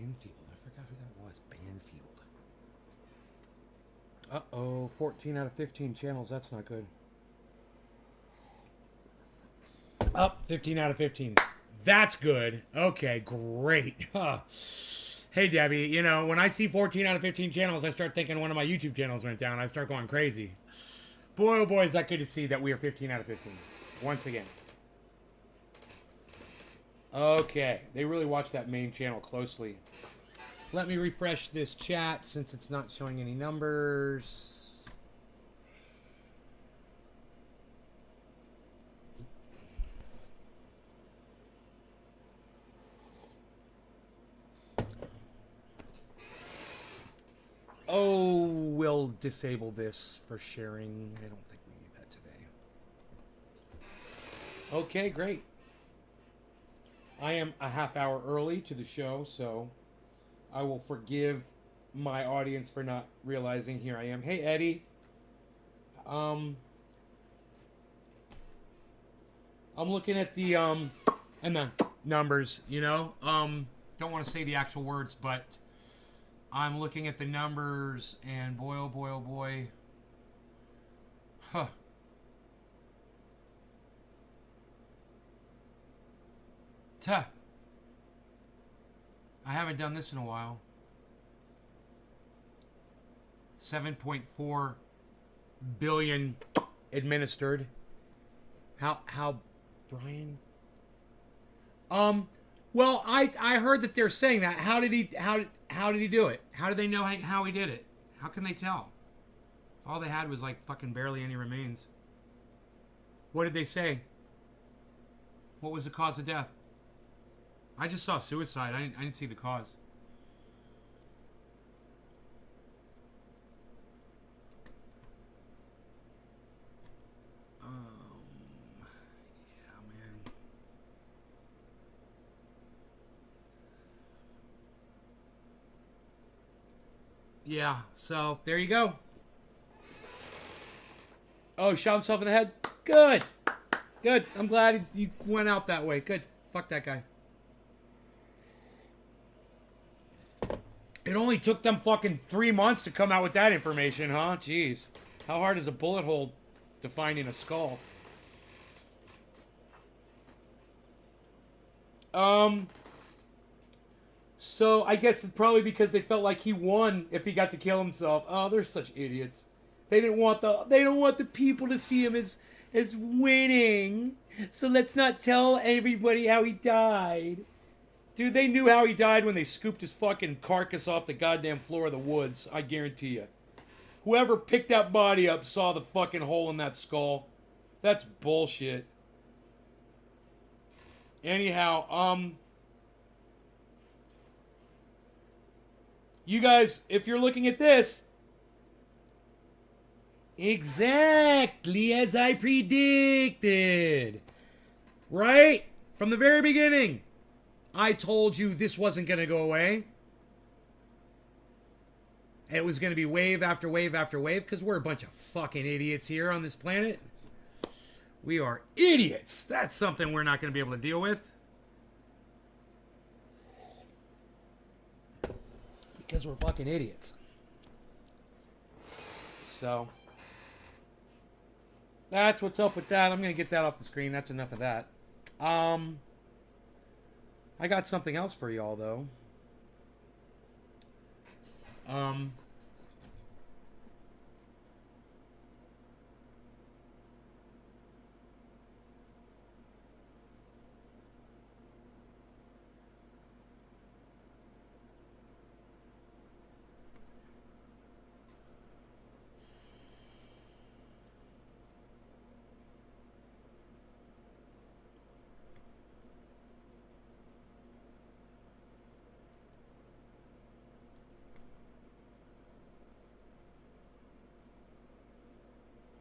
Banfield. I forgot who that was. Banfield. Uh-oh. 14 out of 15 channels. That's not good. Up 15 out of 15. That's good. Okay, great. Huh. Hey, Debbie, you know, when I see 14 out of 15 channels, I start thinking one of my YouTube channels went down. I start going crazy. Boy, oh boy, is that good to see that we are 15 out of 15. Once again. Okay, they really watch that main channel closely. Let me refresh this chat since it's not showing any numbers. Oh, we'll disable this for sharing. I don't think we need that today. Okay, great. I am a half hour early to the show, so I will forgive my audience for not realizing here I am. Hey, Eddie. I'm looking at the and the numbers, you know. Don't want to say the actual words, but I'm looking at the numbers, and boy, oh boy, oh boy. Huh. Tuh. I haven't done this in a while. 7.4 billion administered. How Brian? Well, I heard that they're saying that. How did he do it? How did they know how he did it? How can they tell? If all they had was like fucking barely any remains. What did they say? What was the cause of death? I just saw suicide. I didn't see the cause. Yeah, man. Yeah, so there you go. Oh, shot himself in the head? Good. Good. I'm glad he went out that way. Good. Fuck that guy. It only took them fucking 3 months to come out with that information, huh? Jeez. How hard is a bullet hole to find in a skull? So I guess it's probably because they felt like he won if he got to kill himself. Oh, they're such idiots. They don't want the people to see him as winning. So let's not tell everybody how he died. Dude, they knew how he died when they scooped his fucking carcass off the goddamn floor of the woods. I guarantee you. Whoever picked that body up saw the fucking hole in that skull. That's bullshit. Anyhow, you guys, if you're looking at this, exactly as I predicted. Right? From the very beginning. I told you this wasn't going to go away. It was going to be wave after wave after wave because we're a bunch of fucking idiots here on this planet. We are idiots. That's something we're not going to be able to deal with. Because we're fucking idiots. So, that's what's up with that. I'm going to get that off the screen. That's enough of that. I got something else for y'all, though.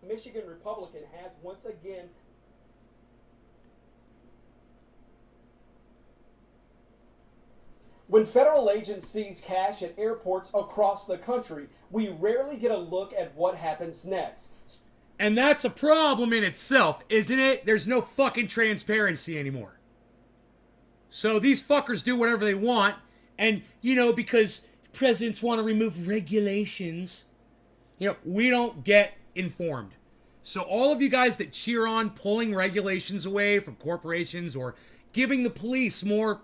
Michigan Republican has once again When federal agents seize cash at airports across the country, we rarely get a look at what happens next. And that's a problem in itself, isn't it? There's no fucking transparency anymore. So these fuckers do whatever they want, And, you know, because presidents want to remove regulations, you know, we don't get informed. So all of you guys that cheer on pulling regulations away from corporations or giving the police more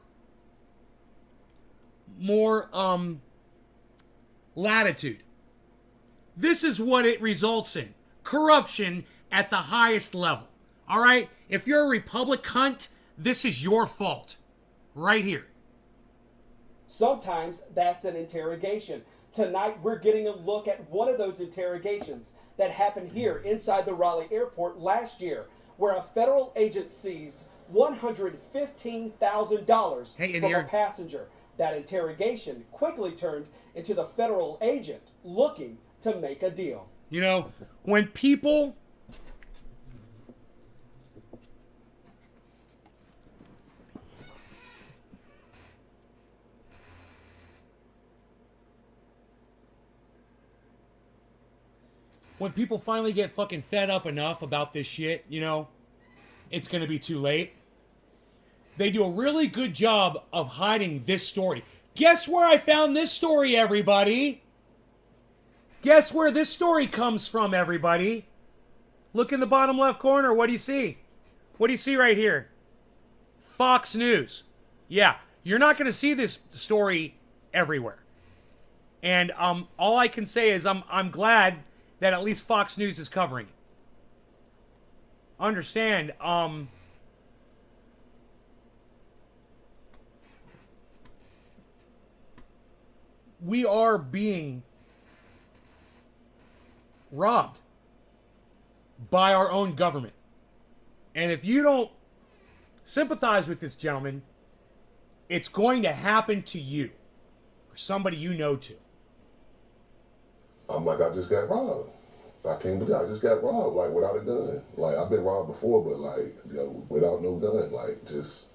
latitude, this is what it results in. Corruption at the highest level. All right? If you're a Republic cunt, this is your fault. Right here. Sometimes that's an interrogation. Tonight we're getting a look at one of those interrogations that happened here inside the Raleigh airport last year, where a federal agent seized $115,000 from a passenger. That interrogation quickly turned into the federal agent looking to make a deal. You know, when people finally get fucking fed up enough about this shit, you know, it's going to be too late. They do a really good job of hiding this story. Guess where I found this story, everybody? Guess where this story comes from, everybody? Look in the bottom left corner. What do you see? What do you see right here? Fox News. Yeah, you're not going to see this story everywhere. And all I can say is I'm glad that at least Fox News is covering it. Understand, we are being robbed by our own government. And if you don't sympathize with this gentleman, it's going to happen to you or somebody you know too. I'm like, I just got robbed. I can't believe I just got robbed, like, without a gun. Like, I've been robbed before, but, like, you know, without no gun. Like, just,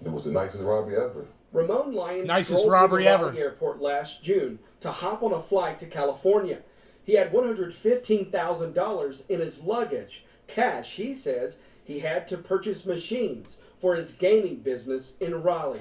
it was the nicest robbery ever. Ramon Lyons nicest strolled robbery through the ever. Raleigh airport last June to hop on a flight to California. He had $115,000 in his luggage. Cash, he says, he had to purchase machines for his gaming business in Raleigh.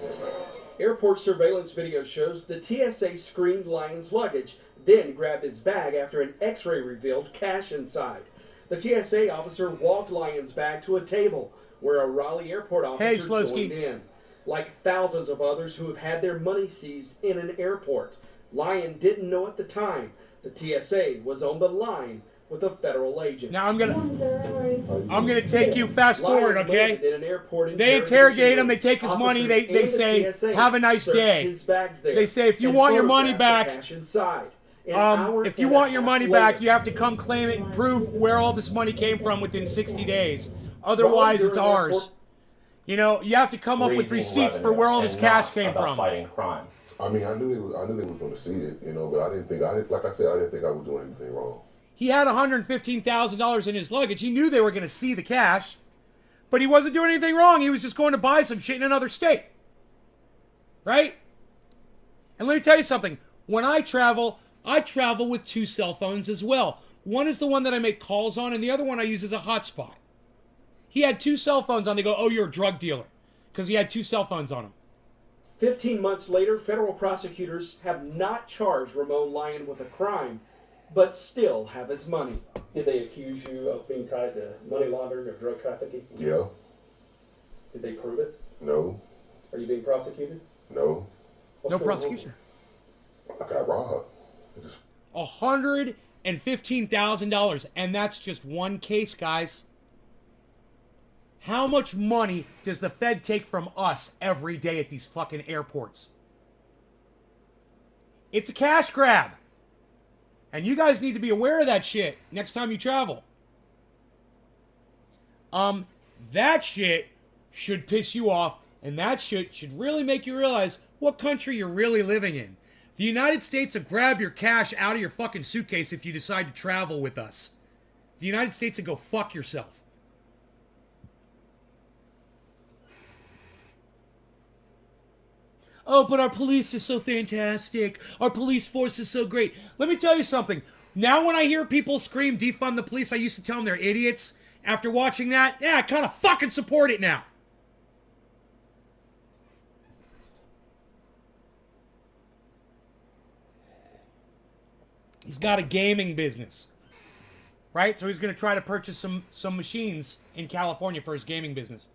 Airport surveillance video shows the TSA screened Lyons' luggage, then grabbed his bag after an x-ray revealed cash inside. The TSA officer walked Lyons' bag to a table where a Raleigh airport officer joined in. Like thousands of others who have had their money seized in an airport, Lyon didn't know at the time the TSA was on the line with a federal agent. Now I'm gonna take you fast forward, okay? They interrogate him, they take his money, they say, have a nice day. They say, if you want your money back, if you want your money back, you have to come claim it and prove where all this money came from within 60 days. Otherwise, it's ours. You know, you have to come up with receipts for where all this cash came from. Fighting crime. I mean, I knew they was going to see it, you know, but I didn't think I was doing anything wrong. He had $115,000 in his luggage. He knew they were going to see the cash, but he wasn't doing anything wrong. He was just going to buy some shit in another state. Right? And let me tell you something. When I travel with 2 cell phones as well. One is the one that I make calls on, and the other one I use as a hotspot. He had 2 cell phones on. They go, oh, you're a drug dealer. Because he had 2 cell phones on him. 15 months later, federal prosecutors have not charged Ramon Lyon with a crime, but still have his money. Did they accuse you of being tied to money laundering or drug trafficking? Yeah. Did they prove it? No. Are you being prosecuted? No. No prosecution. I got robbed. $115,000, and that's just one case, guys. How much money does the Fed take from us every day at these fucking airports? It's a cash grab. And you guys need to be aware of that shit next time you travel. That shit should piss you off, and that shit should really make you realize what country you're really living in. The United States will grab your cash out of your fucking suitcase if you decide to travel with us. The United States will go fuck yourself. Oh, but our police is so fantastic. Our police force is so great. Let me tell you something. Now when I hear people scream, defund the police, I used to tell them they're idiots. After watching that, yeah, I kind of fucking support it now. He's got a gaming business, right? So he's going to try to purchase some machines in California for his gaming business.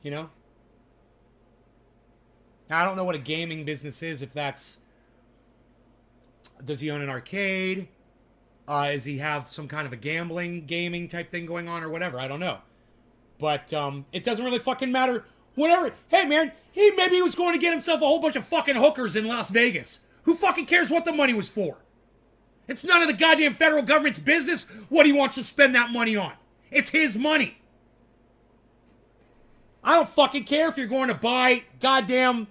You know? Now, I don't know what a gaming business is, if that's... Does he own an arcade? Does he have some kind of a gambling, gaming type thing going on or whatever? I don't know. But it doesn't really fucking matter. Whatever. Hey, man, maybe he was going to get himself a whole bunch of fucking hookers in Las Vegas. Who fucking cares what the money was for? It's none of the goddamn federal government's business what he wants to spend that money on. It's his money. I don't fucking care if you're going to buy goddamn,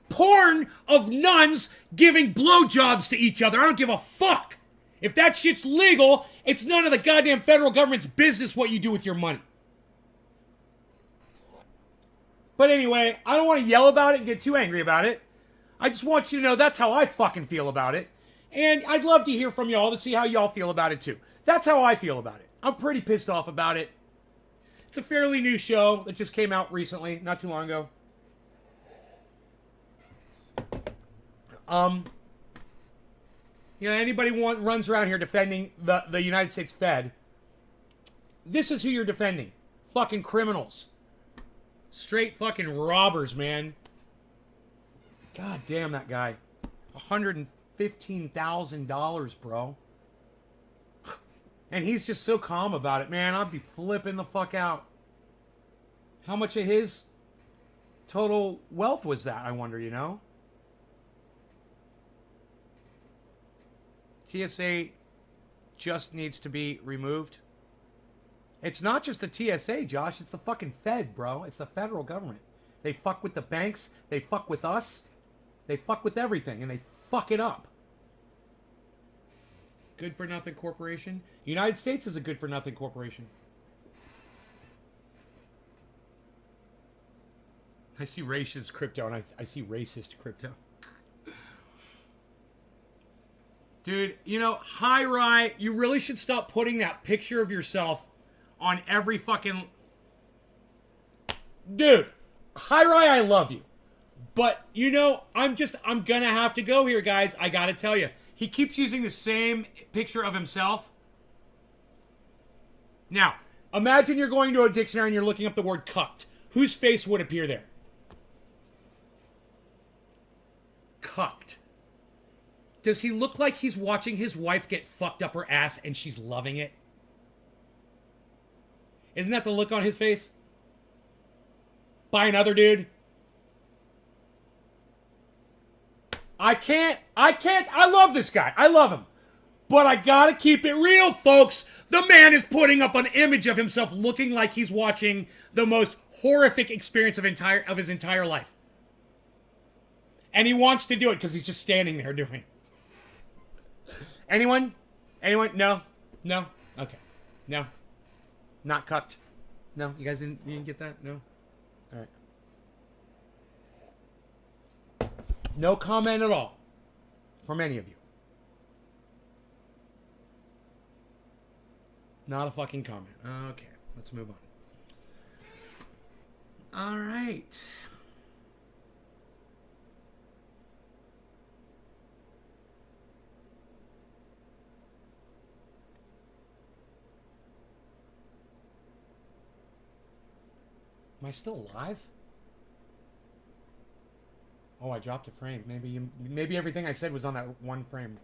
porn of nuns giving blowjobs to each other. I don't give a fuck. If that shit's legal, it's none of the goddamn federal government's business what you do with your money. But anyway, I don't want to yell about it and get too angry about it. I just want you to know that's how I fucking feel about it. And I'd love to hear from y'all to see how y'all feel about it too. That's how I feel about it. I'm pretty pissed off about it. It's a fairly new show that just came out recently, not too long ago. Anybody runs around here defending the United States Fed, this is who you're defending. Fucking criminals. Straight fucking robbers, man. God damn that guy. $115,000, bro. And he's just so calm about it, man. I'd be flipping the fuck out. How much of his total wealth was that, I wonder, TSA just needs to be removed. It's not just the TSA, Josh. It's the fucking Fed, bro. It's the federal government. They fuck with the banks. They fuck with us. They fuck with everything, and they fuck it up. Good for nothing corporation. United States is a good for nothing corporation. I see racist crypto, and I see racist crypto. Dude, Hi-Ri, you really should stop putting that picture of yourself on every fucking... Dude, Hi-Ri, I love you. But, I'm gonna have to go here, guys. I gotta tell you. He keeps using the same picture of himself. Now, imagine you're going to a dictionary and you're looking up the word cucked. Whose face would appear there? Cucked. Does he look like he's watching his wife get fucked up her ass and she's loving it? Isn't that the look on his face? By another dude? I love this guy. I love him. But I gotta keep it real, folks. The man is putting up an image of himself looking like he's watching the most horrific experience of his entire life. And he wants to do it because he's just standing there doing it. Anyone? No? Okay. No? Not cucked? No? You guys didn't get that? No? Alright. No comment at all from any of you. Not a fucking comment. Okay, let's move on. Alright. Am I still live? Oh, I dropped a frame. Maybe everything I said was on that one frame.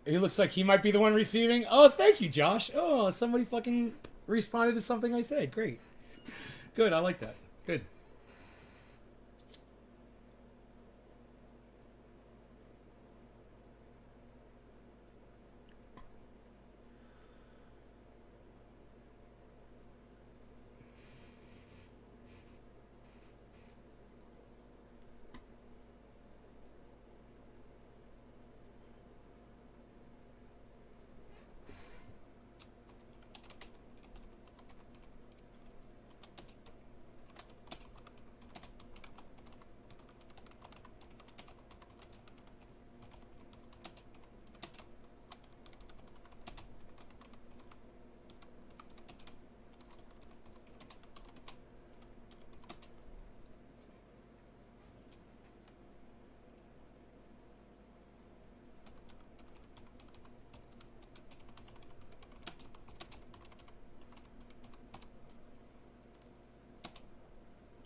He looks like he might be the one receiving. Oh, thank you, Josh. Oh, somebody fucking responded to something I said. Great. Good, I like that. Good.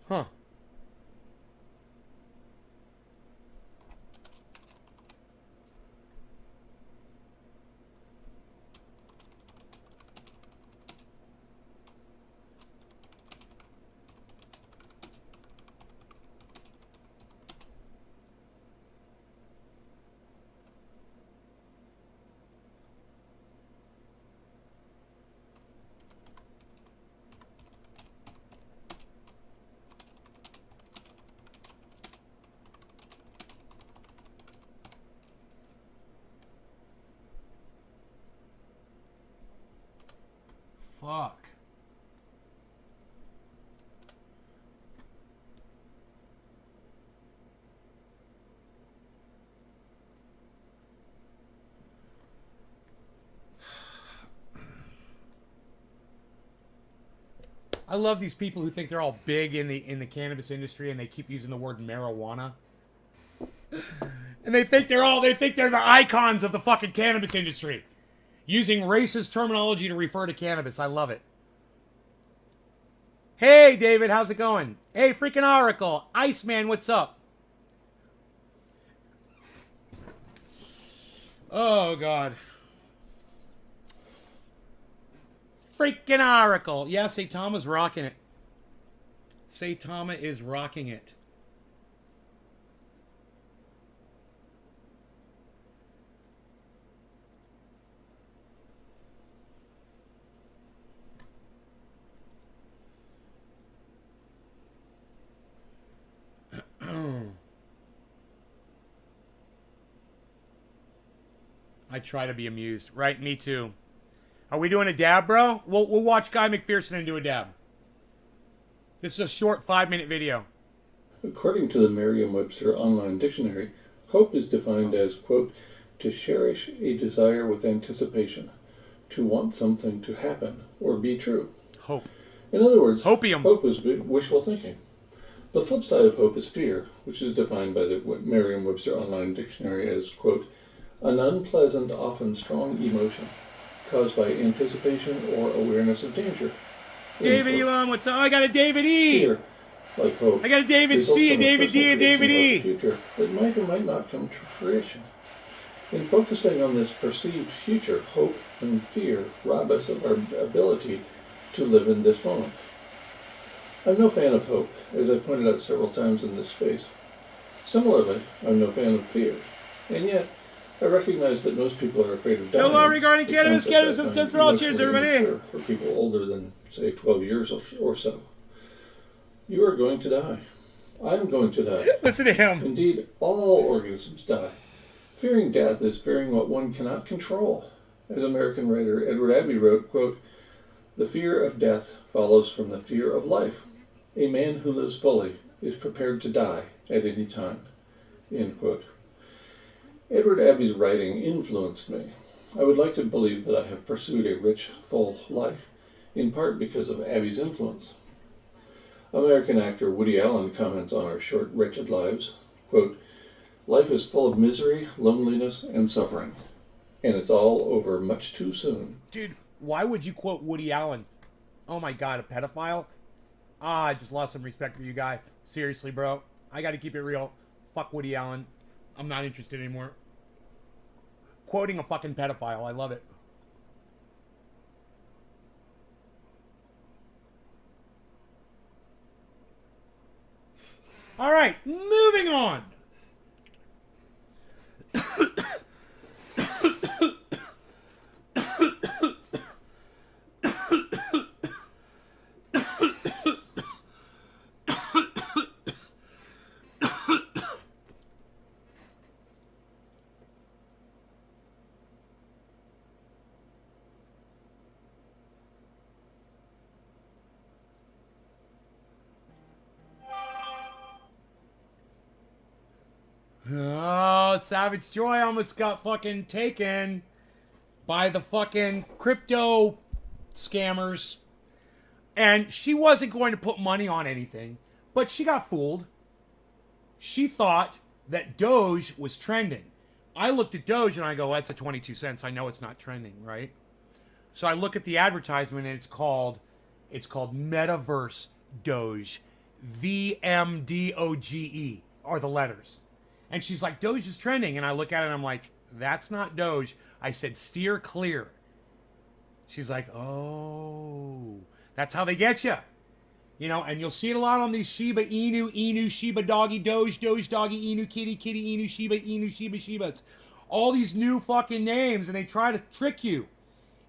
Huh. Fuck. I love these people who think they're all big in the cannabis industry and they keep using the word marijuana. And they think they're the icons of the fucking cannabis industry. Using racist terminology to refer to cannabis. I love it. Hey, David, how's it going? Hey, freaking Oracle. Iceman, what's up? Oh, God. Freaking Oracle. Yeah, Saitama's rocking it. Saitama is rocking it. I try to be amused. Right, me too. Are we doing a dab, bro? We'll watch Guy McPherson and do a dab. This is a short 5-minute video. According to the Merriam-Webster Online Dictionary, hope is defined as, quote, to cherish a desire with anticipation, to want something to happen or be true. Hope. In other words, Hopium. Hope is wishful thinking. The flip side of hope is fear, which is defined by the Merriam-Webster Online Dictionary as, quote, an unpleasant, often strong emotion caused by anticipation or awareness of danger. David Elon, what's up? I got a David E. Fear, like hope, I got a David C, a David D, a David E. Future that might or might not come to fruition. In focusing on this perceived future, hope and fear rob us of our ability to live in this moment. I'm no fan of hope, as I pointed out several times in this space. Similarly, I'm no fan of fear, and yet I recognize that most people are afraid of dying. No law regarding a cannabis. concept Cannabis I is find just for all. Cheers, emotionally everybody. immature for people older than, say, 12 years or so. You are going to die. I am going to die. Listen to him. Indeed, all organisms die. Fearing death is fearing what one cannot control. As American writer Edward Abbey wrote, quote, the fear of death follows from the fear of life. A man who lives fully is prepared to die at any time. End quote. Edward Abbey's writing influenced me. I would like to believe that I have pursued a rich, full life, in part because of Abbey's influence. American actor Woody Allen comments on our short, wretched lives, quote, life is full of misery, loneliness, and suffering, and it's all over much too soon. Dude, why would you quote Woody Allen? Oh my God, a pedophile? I just lost some respect for you, guy. Seriously, bro. I got to keep it real. Fuck Woody Allen. I'm not interested anymore. Quoting a fucking pedophile. I love it. All right, moving on. Oh, Savage Joy almost got fucking taken by the fucking crypto scammers. And she wasn't going to put money on anything, but she got fooled. She thought that Doge was trending. I looked at Doge and I go, that's a 22 cents. I know it's not trending, right? So I look at the advertisement and it's called Metaverse Doge. VMDOGE are the letters. And she's like, Doge is trending. And I look at it and I'm like, that's not Doge. I said, steer clear. She's like, oh, that's how they get you. You know, and you'll see it a lot on these Shiba Inu, Shiba Doggy, Doge Doggy, Inu Kitty, Inu Shiba, Shibas. All these new fucking names, and they try to trick you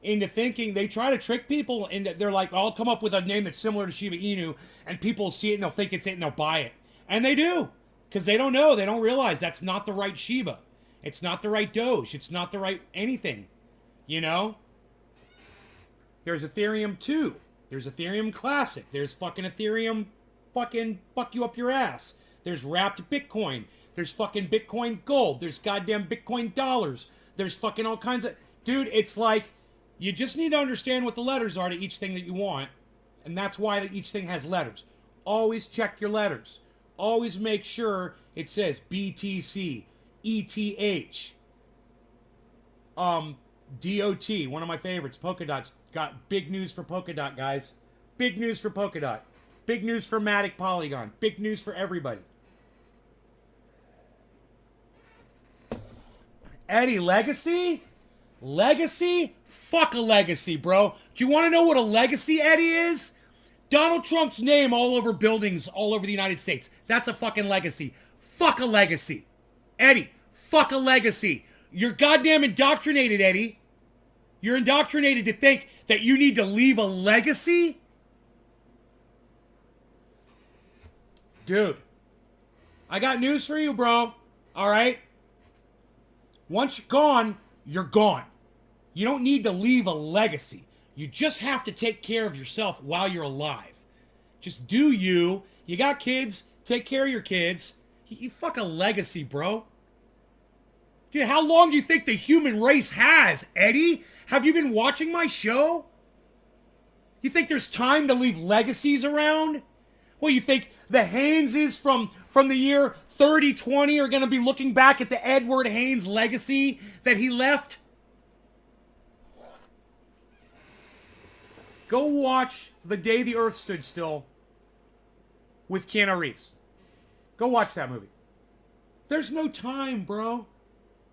into thinking, they try to trick people, and they're like, I'll come up with a name that's similar to Shiba Inu, and people will see it and they'll think it's it and they'll buy it. And they do, because they don't know, they don't realize that's not the right Shiba. It's not the right Doge. It's not the right anything, you know? There's Ethereum 2. There's Ethereum Classic. There's fucking Ethereum fucking fuck you up your ass. There's wrapped Bitcoin. There's fucking Bitcoin Gold. There's goddamn Bitcoin dollars. There's fucking all kinds of... Dude, it's like, you just need to understand what the letters are to each thing that you want. And that's why each thing has letters. Always check your letters. Always make sure it says BTC, ETH, DOT, one of my favorites, Polkadot's got big news for Polkadot, guys. Big news for Polkadot. Big news for Matic Polygon. Big news for everybody. Eddie, legacy? Legacy? Fuck a legacy, bro. Do you want to know what a legacy, Eddie, is? Donald Trump's name all over buildings all over the United States. That's a fucking legacy. Fuck a legacy. Eddie, fuck a legacy. You're goddamn indoctrinated, Eddie. You're indoctrinated to think that you need to leave a legacy? Dude, I got news for you, bro. All right? Once you're gone, you're gone. You don't need to leave a legacy. You just have to take care of yourself while you're alive. Just do you. You got kids, take care of your kids. You fuck a legacy, bro. Dude, how long do you think the human race has, Eddie? Have you been watching my show? You think there's time to leave legacies around? Well, you think the Hayneses from the year 3020 are going to be looking back at the Edward Haynes legacy that he left? Go watch The Day the Earth Stood Still with Keanu Reeves. Go watch that movie. There's no time, bro.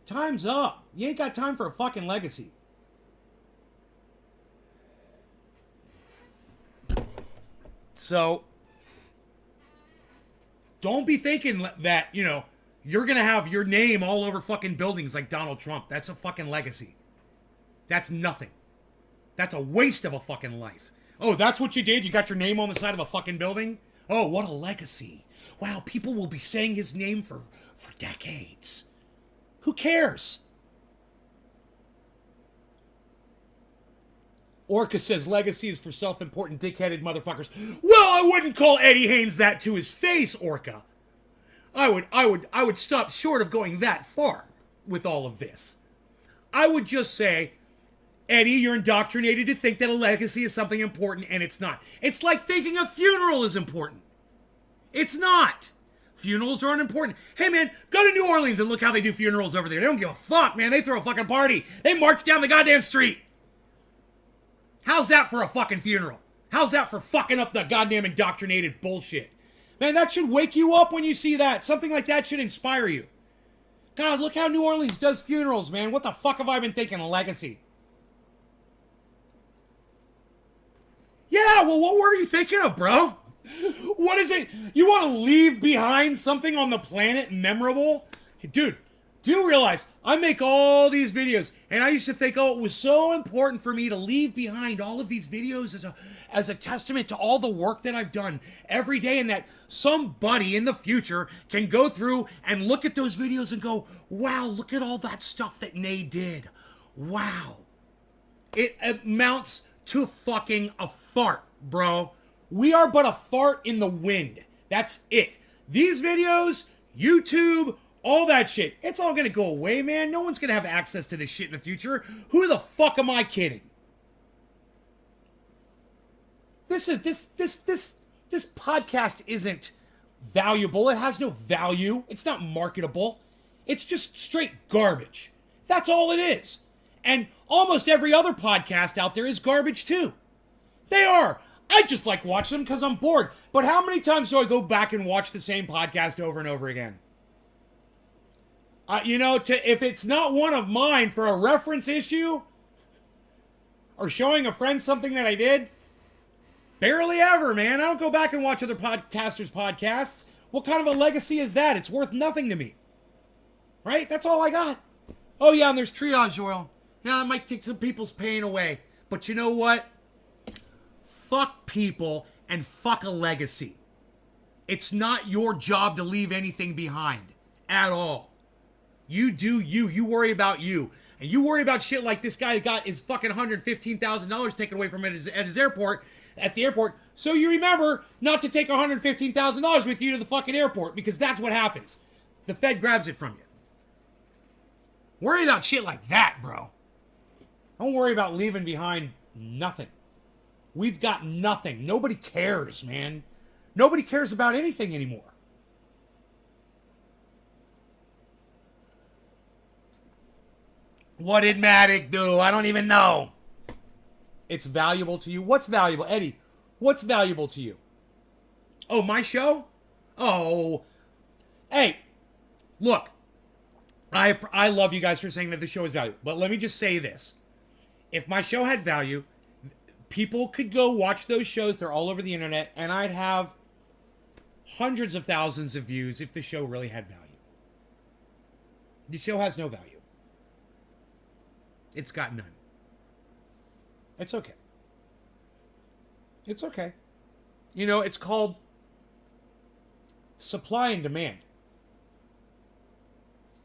Time's up. You ain't got time for a fucking legacy. So, don't be thinking that, you know, you're going to have your name all over fucking buildings like Donald Trump. That's a fucking legacy. That's nothing. That's a waste of a fucking life. Oh, that's what you did? You got your name on the side of a fucking building? Oh, what a legacy. Wow, people will be saying his name for decades. Who cares? Orca says legacy is for self-important dick-headed motherfuckers. Well, I wouldn't call Eddie Haynes that to his face, Orca. I would stop short of going that far with all of this. I would just say, Eddie, you're indoctrinated to think that a legacy is something important, and it's not. It's like thinking a funeral is important. It's not. Funerals aren't important. Hey, man, go to New Orleans and look how they do funerals over there. They don't give a fuck, man. They throw a fucking party. They march down the goddamn street. How's that for a fucking funeral? How's that for fucking up the goddamn indoctrinated bullshit? Man, that should wake you up when you see that. Something like that should inspire you. God, look how New Orleans does funerals, man. What the fuck have I been thinking? A legacy. Yeah, well, what were you thinking of, bro? What is it? You want to leave behind something on the planet memorable? Dude, do you realize I make all these videos, and I used to think, oh, it was so important for me to leave behind all of these videos as a testament to all the work that I've done every day, and that somebody in the future can go through and look at those videos and go, wow, look at all that stuff that Nay did. Wow. It amounts to fucking a fart, bro. We are but a fart in the wind. That's it. These videos, YouTube, all that shit, it's all gonna go away, man. No one's gonna have access to this shit in the future. Who the fuck am I kidding? This podcast isn't valuable. It has no value. It's not marketable. It's just straight garbage. That's all it is. And almost every other podcast out there is garbage too. They are. I just like watching them because I'm bored. But how many times do I go back and watch the same podcast over and over again? If it's not one of mine for a reference issue or showing a friend something that I did, barely ever, man. I don't go back and watch other podcasters' podcasts. What kind of a legacy is that? It's worth nothing to me. Right? That's all I got. Oh, yeah, and there's triage oil. Yeah, it might take some people's pain away. But you know what? Fuck people and fuck a legacy. It's not your job to leave anything behind at all. You do you. You worry about you. And you worry about shit like this guy got his fucking $115,000 taken away from him at the airport. So you remember not to take $115,000 with you to the fucking airport, because that's what happens. The Fed grabs it from you. Worry about shit like that, bro. Don't worry about leaving behind nothing. We've got nothing. Nobody cares, man. Nobody cares about anything anymore. What did Matic do? I don't even know. It's valuable to you. What's valuable? Eddie, what's valuable to you? Oh, my show? Oh. Hey, look. I love you guys for saying that the show is valuable. But let me just say this. If my show had value, people could go watch those shows. They're all over the internet. And I'd have hundreds of thousands of views if the show really had value. The show has no value. It's got none. It's okay. It's okay. It's called supply and demand.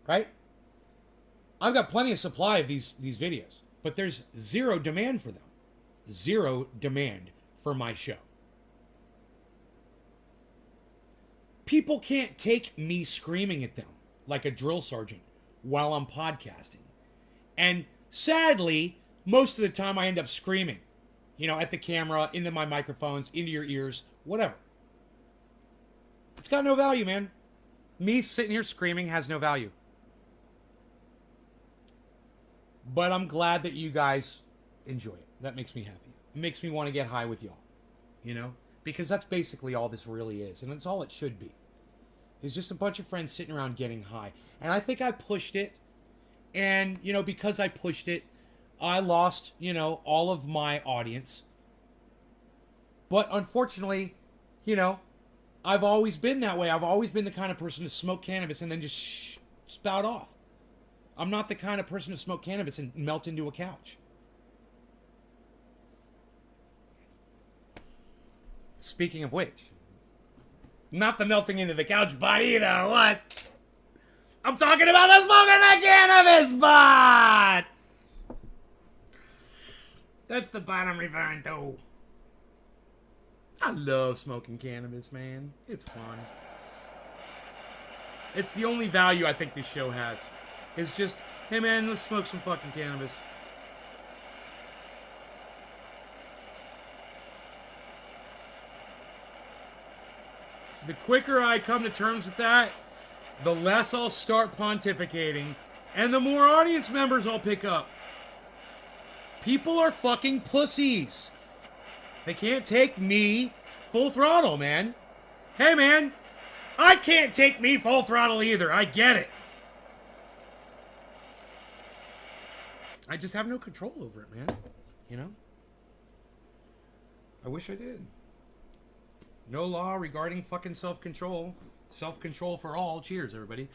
Right? I've got plenty of supply of these videos, but there's zero demand for them. Zero demand for my show. People can't take me screaming at them like a drill sergeant while I'm podcasting. And sadly, most of the time I end up screaming, at the camera, into my microphones, into your ears, whatever. It's got no value, man. Me sitting here screaming has no value. But I'm glad that you guys enjoy it. That makes me happy. It makes me want to get high with y'all. Because that's basically all this really is. And it's all it should be. It's just a bunch of friends sitting around getting high. And I think I pushed it. And, because I pushed it, I lost, all of my audience. But unfortunately, I've always been that way. I've always been the kind of person to smoke cannabis and then just spout off. I'm not the kind of person to smoke cannabis and melt into a couch. Speaking of which, not the melting into the couch part either. What? I'm talking about the smoking the cannabis part. That's the part I'm referring to. I love smoking cannabis, man. It's fun. It's the only value I think this show has. It's just, hey man, let's smoke some fucking cannabis. The quicker I come to terms with that, the less I'll start pontificating, and the more audience members I'll pick up. People are fucking pussies. They can't take me full throttle, man. Hey, man, I can't take me full throttle either. I get it. I just have no control over it, man. I wish I did. No law regarding fucking self-control. Self-control for all. Cheers, everybody.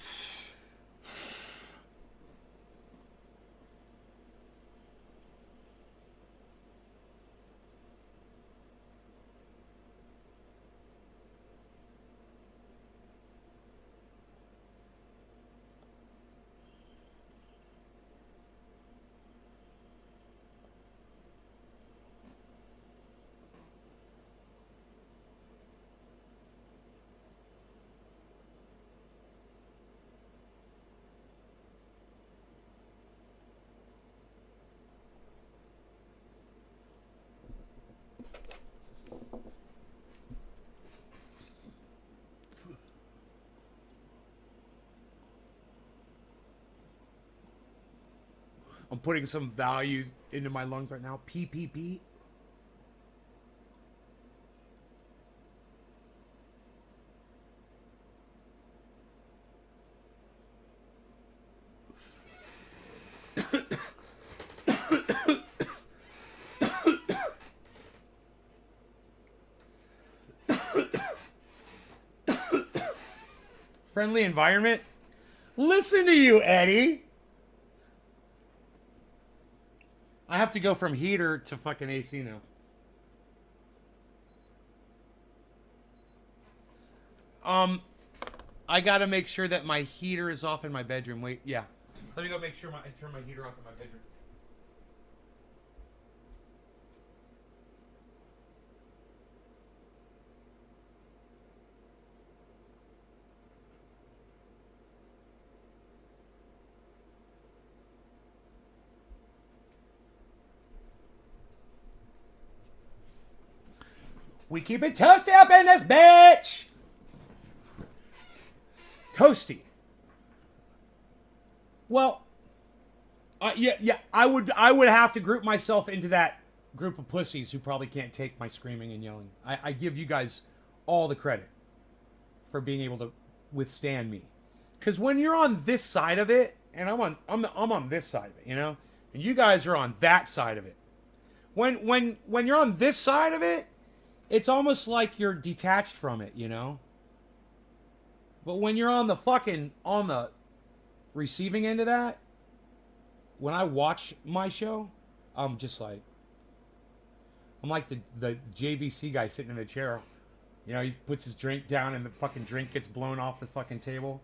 I'm putting some value into my lungs right now. PPP. Friendly environment? Listen to you, Eddie. I have to go from heater to fucking AC now. I gotta make sure that my heater is off in my bedroom. Wait, yeah. Let me go make sure I turn my heater off in my bedroom. We keep it toasty up in this bitch. Toasty. Well, yeah. I would have to group myself into that group of pussies who probably can't take my screaming and yelling. I give you guys all the credit for being able to withstand me, because when you're on this side of it, and I'm on this side of it, you know, and you guys are on that side of it. When you're on this side of it, it's almost like you're detached from it, you know? But when you're on the receiving end of that, when I watch my show, I'm like the JVC guy sitting in the chair. You know, he puts his drink down and the fucking drink gets blown off the fucking table.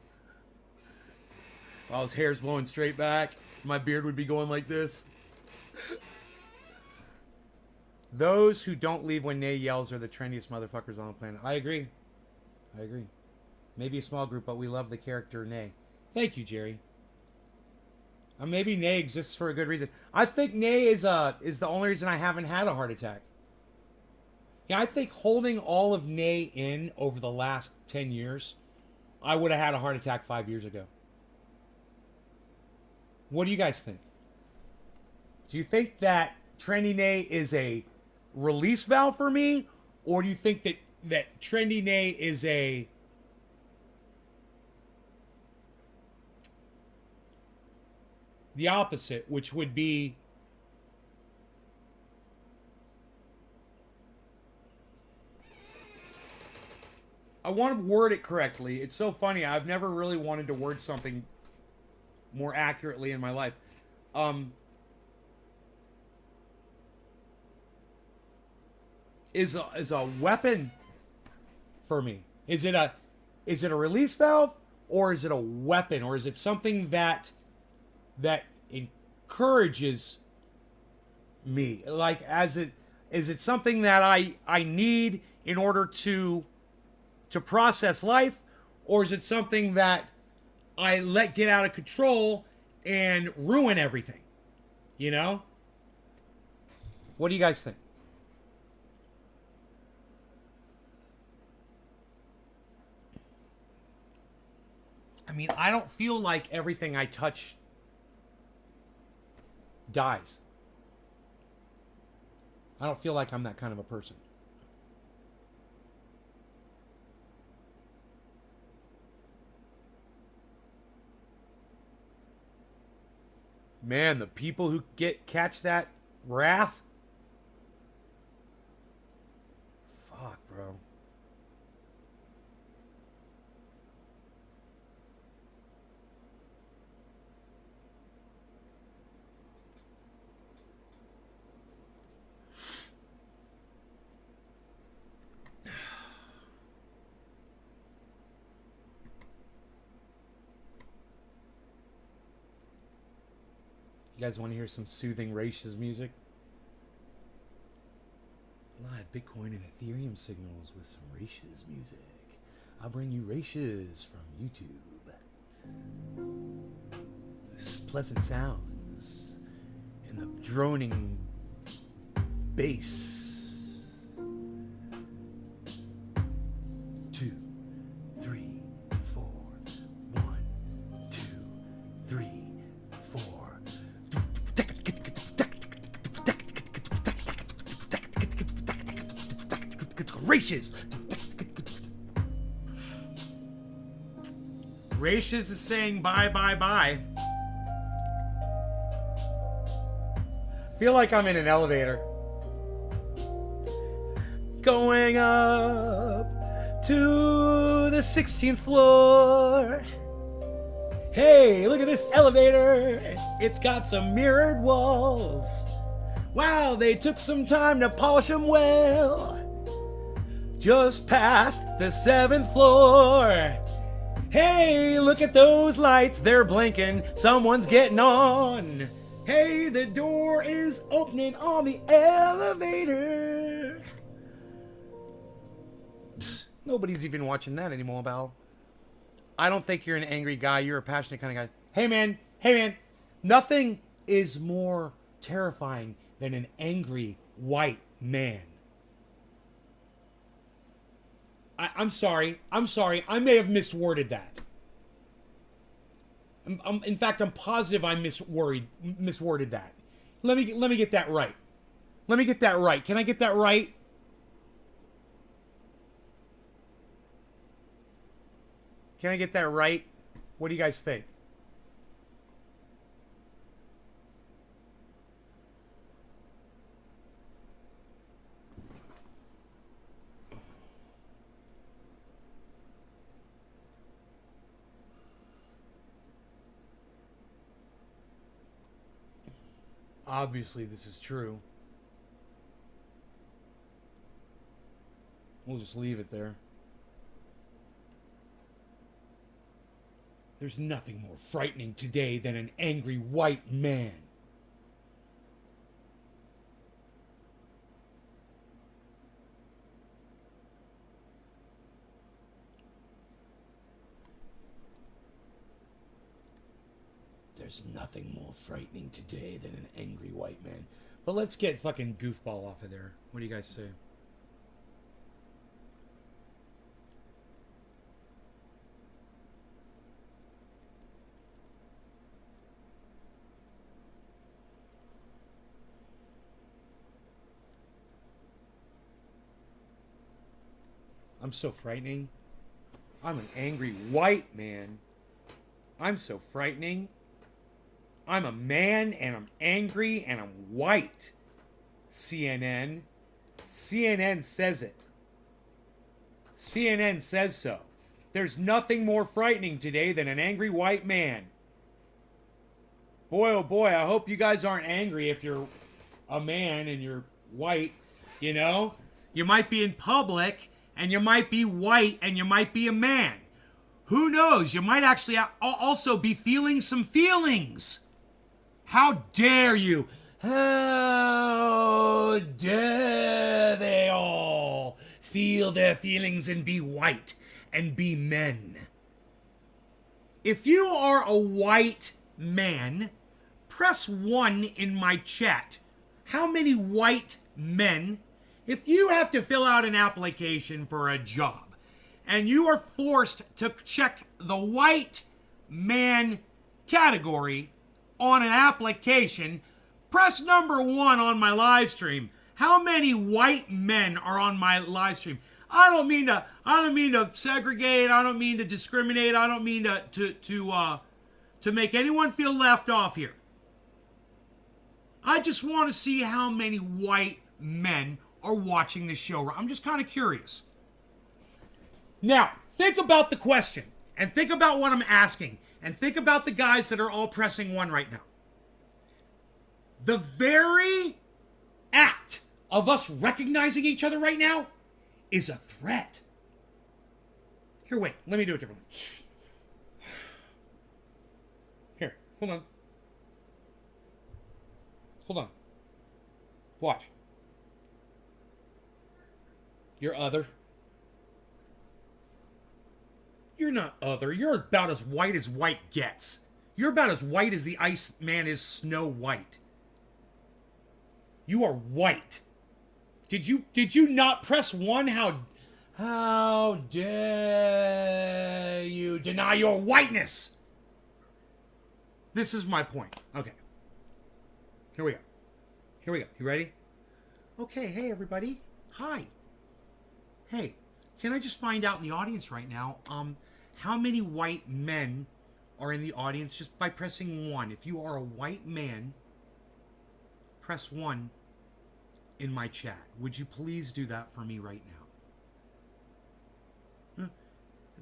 While his hair's blowing straight back. My beard would be going like this. Those who don't leave when Nay yells are the trendiest motherfuckers on the planet. I agree. Maybe a small group, but we love the character Nay. Thank you, Jerry. Maybe Nay exists for a good reason. I think Nay is the only reason I haven't had a heart attack. Yeah, I think holding all of Nay in over the last 10 years, I would have had a heart attack 5 years ago. What do you guys think? Do you think that Trendy Nay is a release valve for me, or do you think that Trendy Nay is the opposite, which would be I want to word it correctly. It's so funny. I've never really wanted to word something more accurately in my life. Is a weapon for me. Is it a release valve, or is it a weapon, or is it something that encourages me? Like, is it something that I need in order to process life, or is it something that I let get out of control and ruin everything? You know? What do you guys think? I mean, I don't feel like everything I touch dies. I don't feel like I'm that kind of a person. Man, the people who catch that wrath. Fuck, bro. You guys want to hear some soothing Rach's music? Live Bitcoin and Ethereum signals with some Rach's music. I'll bring you Rach's from YouTube. Those pleasant sounds and the droning bass. 2, 3, 4. 1, 2, 3, 4. Rach's. Rach's is saying bye, bye, bye. Feel like I'm in an elevator. Going up to the 16th floor. Hey, look at this elevator. It's got some mirrored walls. Wow, they took some time to polish them well. Just past the 7th floor. Hey, look at those lights. They're blinking. Someone's getting on. Hey, the door is opening on the elevator. Psst, nobody's even watching that anymore, Bal. I don't think you're an angry guy. You're a passionate kind of guy. Hey, man. Nothing is more terrifying than an angry white man. I'm sorry. I may have misworded that. In fact, I'm positive I misworded that. Let me get that right. Let me get that right. Can I get that right? Can I get that right? What do you guys think? Obviously, this is true. We'll just leave it there. There's nothing more frightening today than an angry white man. There's nothing more frightening today than an angry white man. But let's get fucking goofball off of there. What do you guys say? I'm so frightening. I'm an angry white man. I'm so frightening. I'm a man and I'm angry and I'm white. CNN. CNN says it. CNN says so. There's nothing more frightening today than an angry white man. Boy, oh boy, I hope you guys aren't angry if you're a man and you're white. You know? You might be in public and you might be white and you might be a man. Who knows? You might actually also be feeling some feelings. How dare you? How dare they all feel their feelings and be white and be men? If you are a white man, press 1 in my chat. How many white men, if you have to fill out an application for a job and you are forced to check the white man category on an application, press number 1 on my live stream. How many white men are on my live stream? I don't mean to segregate. I don't mean to discriminate. I don't mean to make anyone feel left off here. I just want to see how many white men are watching this show. I'm just kind of curious. Now, think about the question and think about what I'm asking. And think about the guys that are all pressing 1 right now. The very act of us recognizing each other right now is a threat. Here, wait. Let me do it differently. Here, hold on. Hold on. Watch. You're other. You're not other. You're about as white gets. You're about as white as the Ice Man is Snow White. You are white. Did you not press 1? How dare you deny your whiteness? This is my point. Okay. Here we go. You ready? Okay, hey everybody. Hi. Hey, can I just find out in the audience right now, how many white men are in the audience just by pressing 1? If you are a white man, press 1 in my chat. Would you please do that for me right now?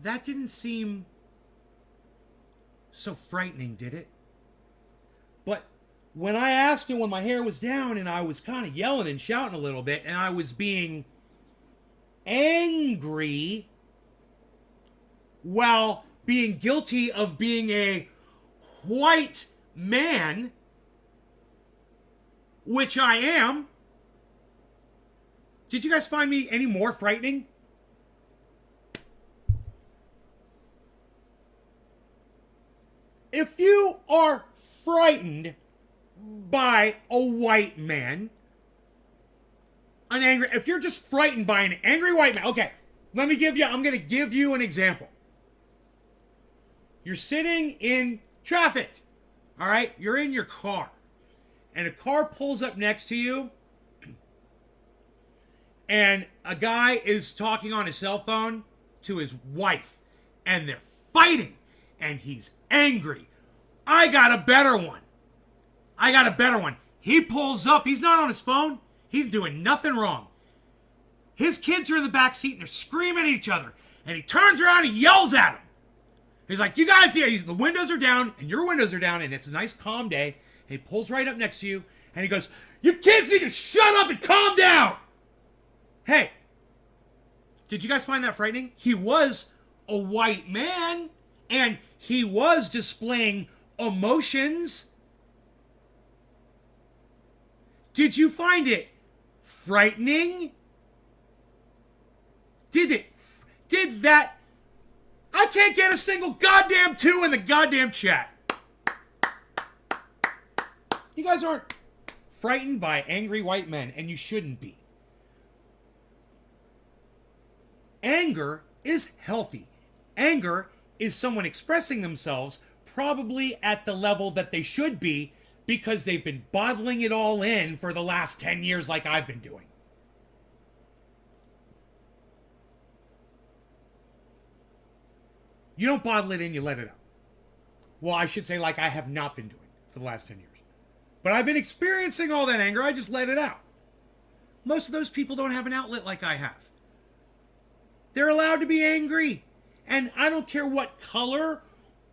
that didn't seem so frightening, did it? But when I asked him when my hair was down and I was kind of yelling and shouting a little bit and I was being angry while being guilty of being a white man, which I am, did you guys find me any more frightening? If you are frightened by a white man, if you're just frightened by an angry white man, okay, I'm going to give you an example. You're sitting in traffic, all right? You're in your car, and a car pulls up next to you, and a guy is talking on his cell phone to his wife, and they're fighting, and he's angry. I got a better one. He pulls up. He's not on his phone. He's doing nothing wrong. His kids are in the back seat, and they're screaming at each other, and he turns around and yells at them. He's like, you guys, the windows are down, and your windows are down, and it's a nice calm day. And he pulls right up next to you, and he goes, you kids need to shut up and calm down. Hey, did you guys find that frightening? He was a white man, and he was displaying emotions. Did you find it frightening? Did that? I can't get a single goddamn 2 in the goddamn chat. You guys aren't frightened by angry white men, and you shouldn't be. Anger is healthy. Anger is someone expressing themselves probably at the level that they should be because they've been bottling it all in for the last 10 years like I've been doing. You don't bottle it in, you let it out. Well, I should say like I have not been doing for the last 10 years. But I've been experiencing all that anger, I just let it out. Most of those people don't have an outlet like I have. They're allowed to be angry. And I don't care what color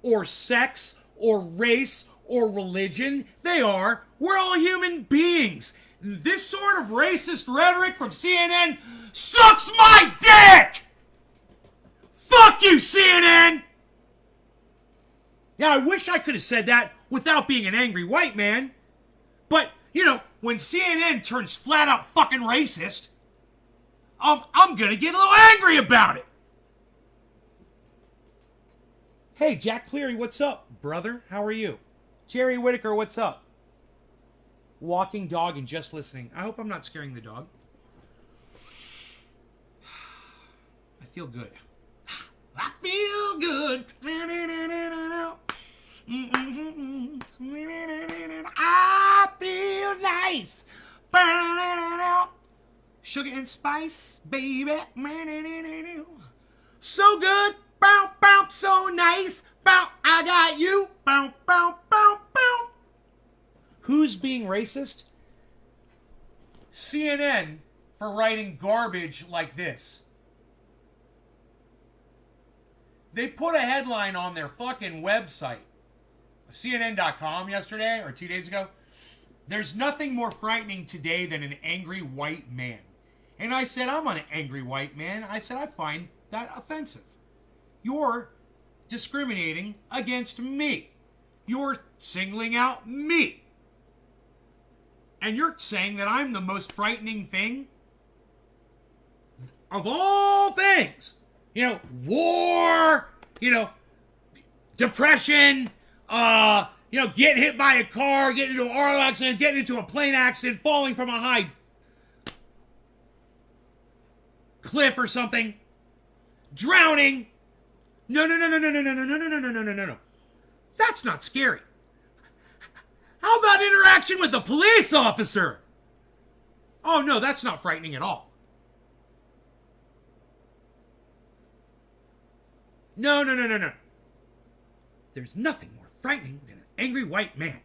or sex or race or religion they are. We're all human beings. This sort of racist rhetoric from CNN sucks my dick! Fuck you, CNN! Now, I wish I could have said that without being an angry white man. But, you know, when CNN turns flat out fucking racist, I'm gonna get a little angry about it. Hey, Jack Cleary, what's up, brother? How are you? Jerry Whitaker, what's up? Walking dog and just listening. I hope I'm not scaring the dog. I feel good. I feel good. I feel nice. Sugar and spice, baby. So good. Bow, bow, so nice. Bow, I got you. Bow, bow, bow, bow. Who's being racist? CNN for writing garbage like this. They put a headline on their fucking website, CNN.com yesterday or 2 days ago. There's nothing more frightening today than an angry white man. And I said, I'm an angry white man. I said, I find that offensive. You're discriminating against me. You're singling out me. And you're saying that I'm the most frightening thing of all things. You know, war, you know, depression, you know, getting hit by a car, getting into an auto accident, getting into a plane accident, falling from a high cliff or something, drowning. No. That's not scary. How about interaction with a police officer? Oh, no, that's not frightening at all. No. There's nothing more frightening than an angry white man.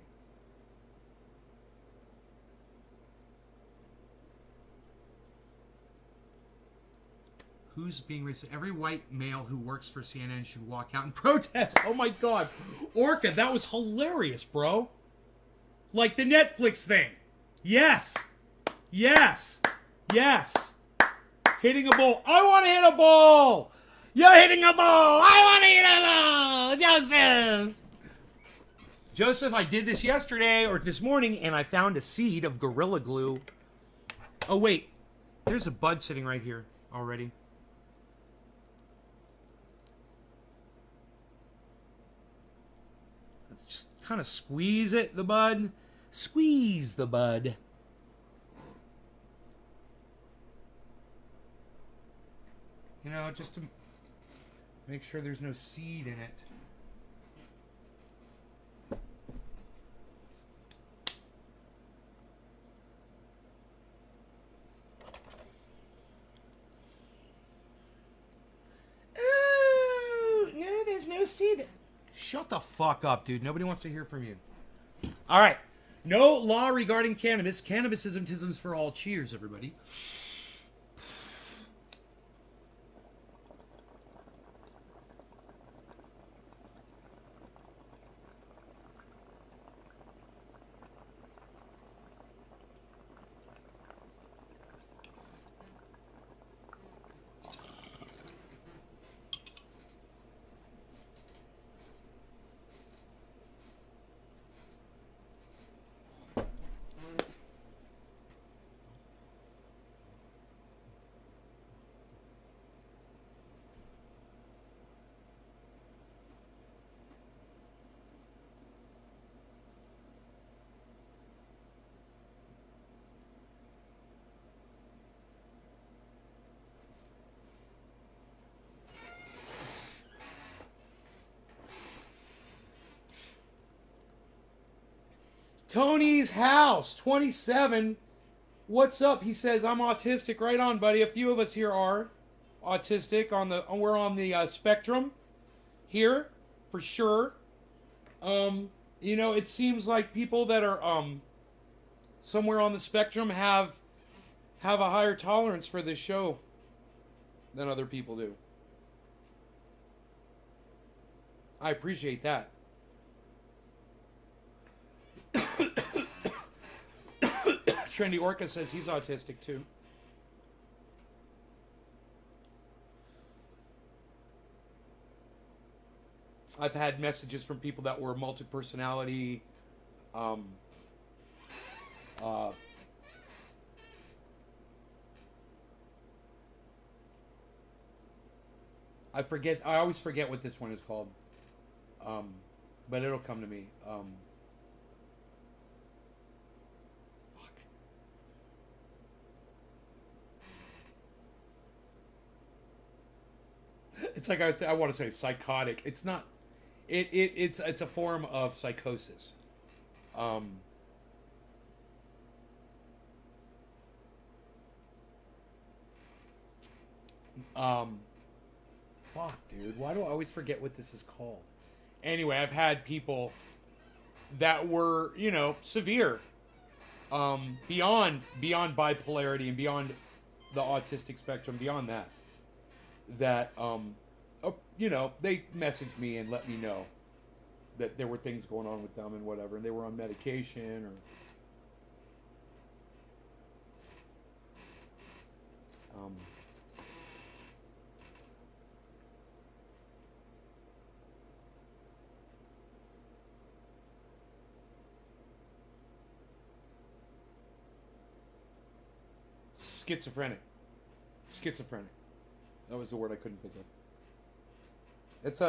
Who's being racist? Every white male who works for CNN should walk out and protest. Oh my God. Orca, that was hilarious, bro. Like the Netflix thing. Yes. Yes. Yes. Hitting a ball. I want to hit a ball. You're hitting a ball. I want to hit a ball. Joseph. Joseph, I did this yesterday or this morning, and I found a seed of Gorilla Glue. Oh, wait. There's a bud sitting right here already. Let's just kind of squeeze it, the bud. Squeeze the bud. You know, just to make sure there's no seed in it. Oh, no, there's no seed. Shut the fuck up, dude. Nobody wants to hear from you. All right. No law regarding cannabis. Cannabis isms for all. Cheers, everybody. Tony's house, 27. What's up? He says, I'm autistic. Right on, buddy. A few of us here are autistic. We're on the spectrum here, for sure. You know, it seems like people that are somewhere on the spectrum have a higher tolerance for this show than other people do. I appreciate that. Trendy Orca says he's autistic too. I've had messages from people that were multi-personality. I always forget what this one is called. But it'll come to me. It's like I want to say psychotic. It's not. It's a form of psychosis. Fuck, dude. Why do I always forget what this is called? Anyway, I've had people that were, you know, severe, beyond bipolarity and beyond the autistic spectrum, beyond that, you know, they messaged me and let me know that there were things going on with them and whatever, and they were on medication or, schizophrenic. That was the word I couldn't think of. It's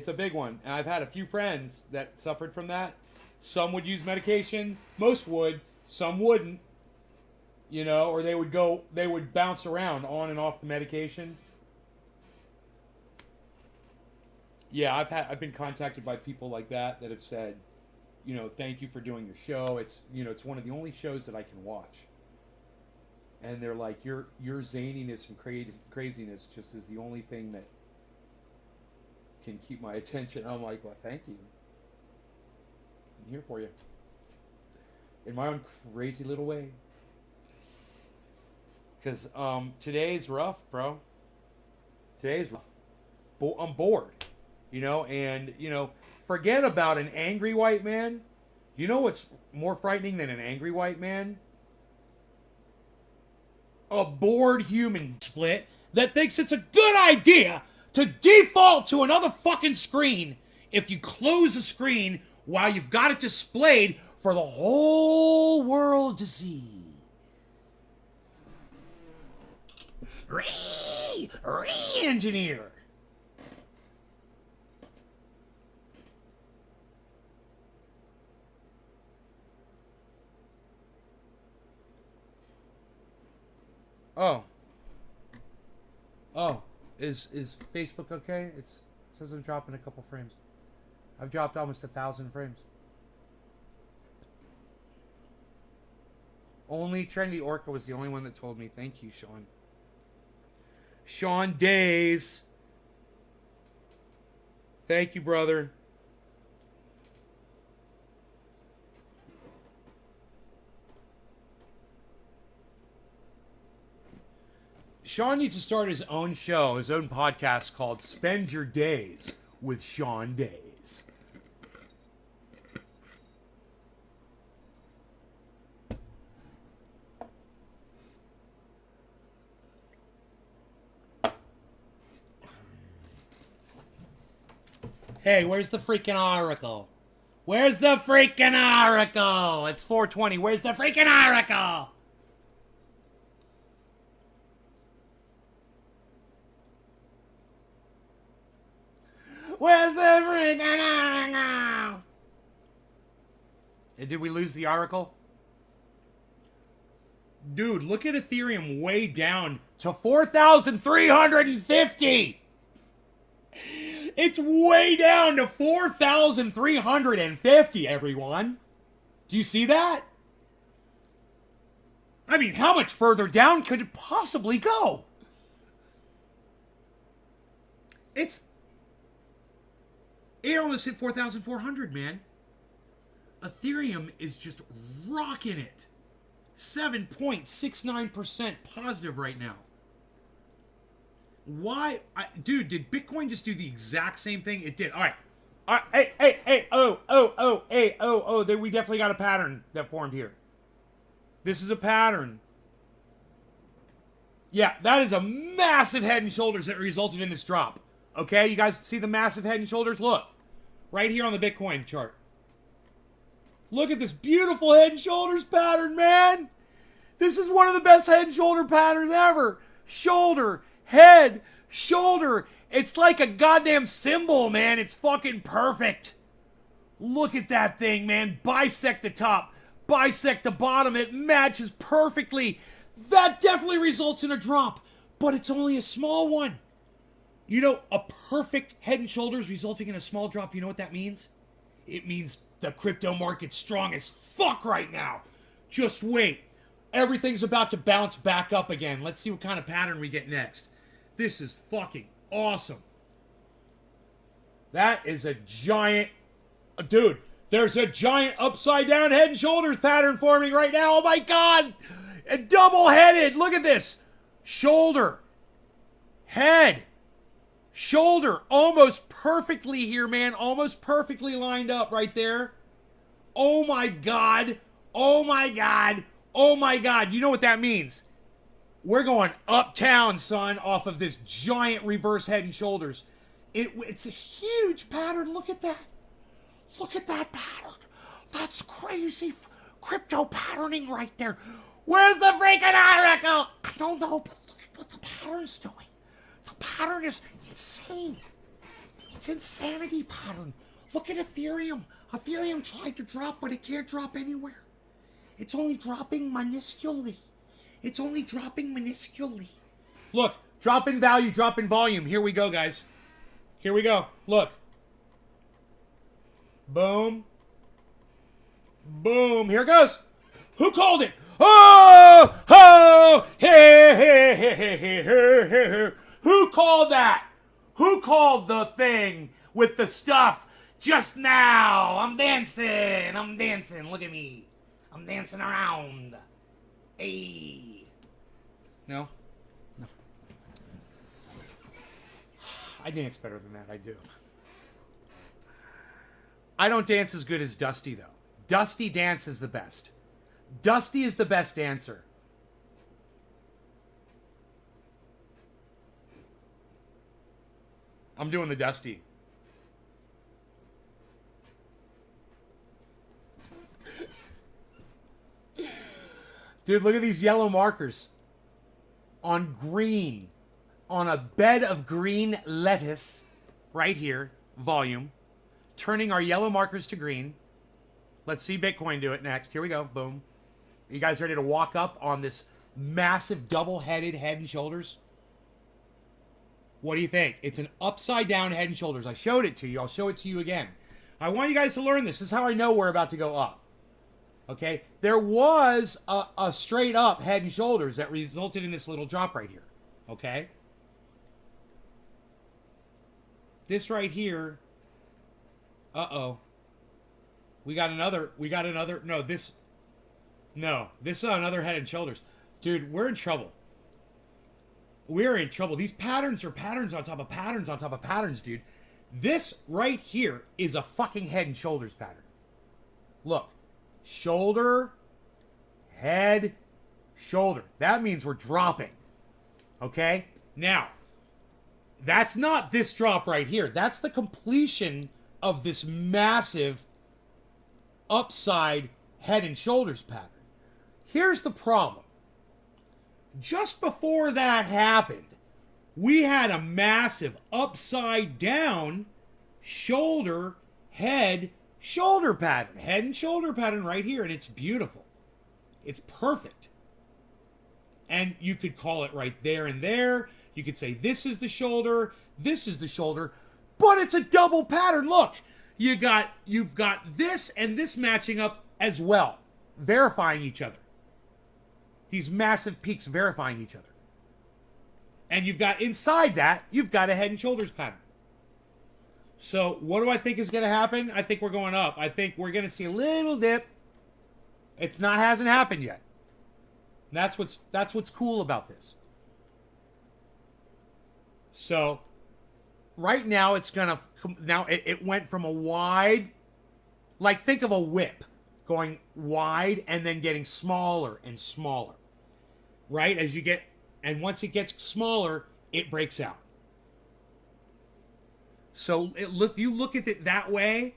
a big one, and I've had a few friends that suffered from that. Some would use medication, most would, some wouldn't. You know, or they would bounce around on and off the medication. Yeah, I've been contacted by people like that have said, you know, thank you for doing your show. It's, you know, it's one of the only shows that I can watch. And they're like, your zaniness and craziness just is the only thing that can keep my attention. I'm like, well, thank you. I'm here for you. In my own crazy little way. Because today's rough, bro. Today's rough. I'm bored. You know, and, you know, forget about an angry white man. You know what's more frightening than an angry white man? A bored human split that thinks it's a good idea to default to another fucking screen if you close the screen while you've got it displayed for the whole world to see. Re-engineer. Oh. Oh. Is Facebook okay? It says I'm dropping a couple frames. I've dropped almost 1,000 frames. Only Trendy Orca was the only one that told me. Thank you, Sean. Sean Days. Thank you, brother. Sean needs to start his own show, his own podcast called Spend Your Days with Sean Days. Hey, where's the freaking article? Where's the freaking article? It's 4:20. Where's the freaking article? Where's the freaking article? Did we lose the article? Dude, look at Ethereum way down to 4,350. It's way down to 4,350, everyone. Do you see that? I mean, how much further down could it possibly go? It almost hit 4,400, man. Ethereum is just rocking it. 7.69% positive right now. Why? Dude, did Bitcoin just do the exact same thing? It did. All right. Then we definitely got a pattern that formed here. This is a pattern. Yeah, that is a massive head and shoulders that resulted in this drop. Okay, you guys see the massive head and shoulders? Look, right here on the Bitcoin chart. Look at this beautiful head and shoulders pattern, man. This is one of the best head and shoulder patterns ever. Shoulder, head, shoulder. It's like a goddamn symbol, man. It's fucking perfect. Look at that thing, man. Bisect the top, bisect the bottom. It matches perfectly. That definitely results in a drop, but it's only a small one. You know, a perfect head and shoulders resulting in a small drop, you know what that means? It means the crypto market's strong as fuck right now. Just wait. Everything's about to bounce back up again. Let's see what kind of pattern we get next. This is fucking awesome. That is a giant... Dude, there's a giant upside down head and shoulders pattern forming right now. Oh my god! And double-headed. Look at this. Shoulder. Head. Shoulder. Almost perfectly here, man. Almost perfectly lined up right there. Oh my god. Oh my god. Oh my god. You know what that means? We're going uptown, son, off of this giant reverse head and shoulders. It's a huge pattern. Look at that. Look at that pattern. That's crazy crypto patterning right there. Where's the freaking article? I don't know, but look at what the pattern's doing. The pattern is insane. It's insanity pattern. Look at Ethereum. Ethereum tried to drop, but it can't drop anywhere. It's only dropping minusculely. It's only dropping minusculely. Look, drop in value, drop in volume. Here we go, guys. Here we go. Look. Boom. Boom. Here it goes. Who called it? Oh! Oh! Hey, hey, hey, hey, hey, hey, hey. Who called that? Who called the thing with the stuff just now? I'm dancing. I'm dancing. Look at me. I'm dancing around. Hey. No? No. I dance better than that. I do. I don't dance as good as Dusty, though. Dusty dances the best. Dusty is the best dancer. I'm doing the Dusty. Dude, look at these yellow markers. On green. On a bed of green lettuce. Right here. Volume. Turning our yellow markers to green. Let's see Bitcoin do it next. Here we go. Boom. You guys ready to walk up on this massive double-headed head and shoulders? What do you think? It's an upside down head and shoulders. I showed it to you. I'll show it to you again. I want you guys to learn this. This is how I know we're about to go up. Okay? There was a straight up head and shoulders that resulted in this little drop right here. Okay? This right here. Uh-oh. We got another, this is another head and shoulders. Dude, we're in trouble. We're in trouble. These patterns are patterns on top of patterns on top of patterns, dude. This right here is a fucking head and shoulders pattern. Look. Shoulder, head, shoulder. That means we're dropping. Okay? Now, that's not this drop right here. That's the completion of this massive upside head and shoulders pattern. Here's the problem. Just before that happened, we had a massive upside down shoulder, head, shoulder pattern. Head and shoulder pattern right here, and it's beautiful. It's perfect. And you could call it right there and there. You could say this is the shoulder, but it's a double pattern. Look, you've got this and this matching up as well, verifying each other. These massive peaks verifying each other. And you've got inside that, you've got a head and shoulders pattern. So what do I think is going to happen? I think we're going up. I think we're going to see a little dip. Hasn't happened yet. And that's what's cool about this. So right now it went from a wide, like think of a whip going wide and then getting smaller and smaller. Right? And once it gets smaller, it breaks out. So if you look at it that way,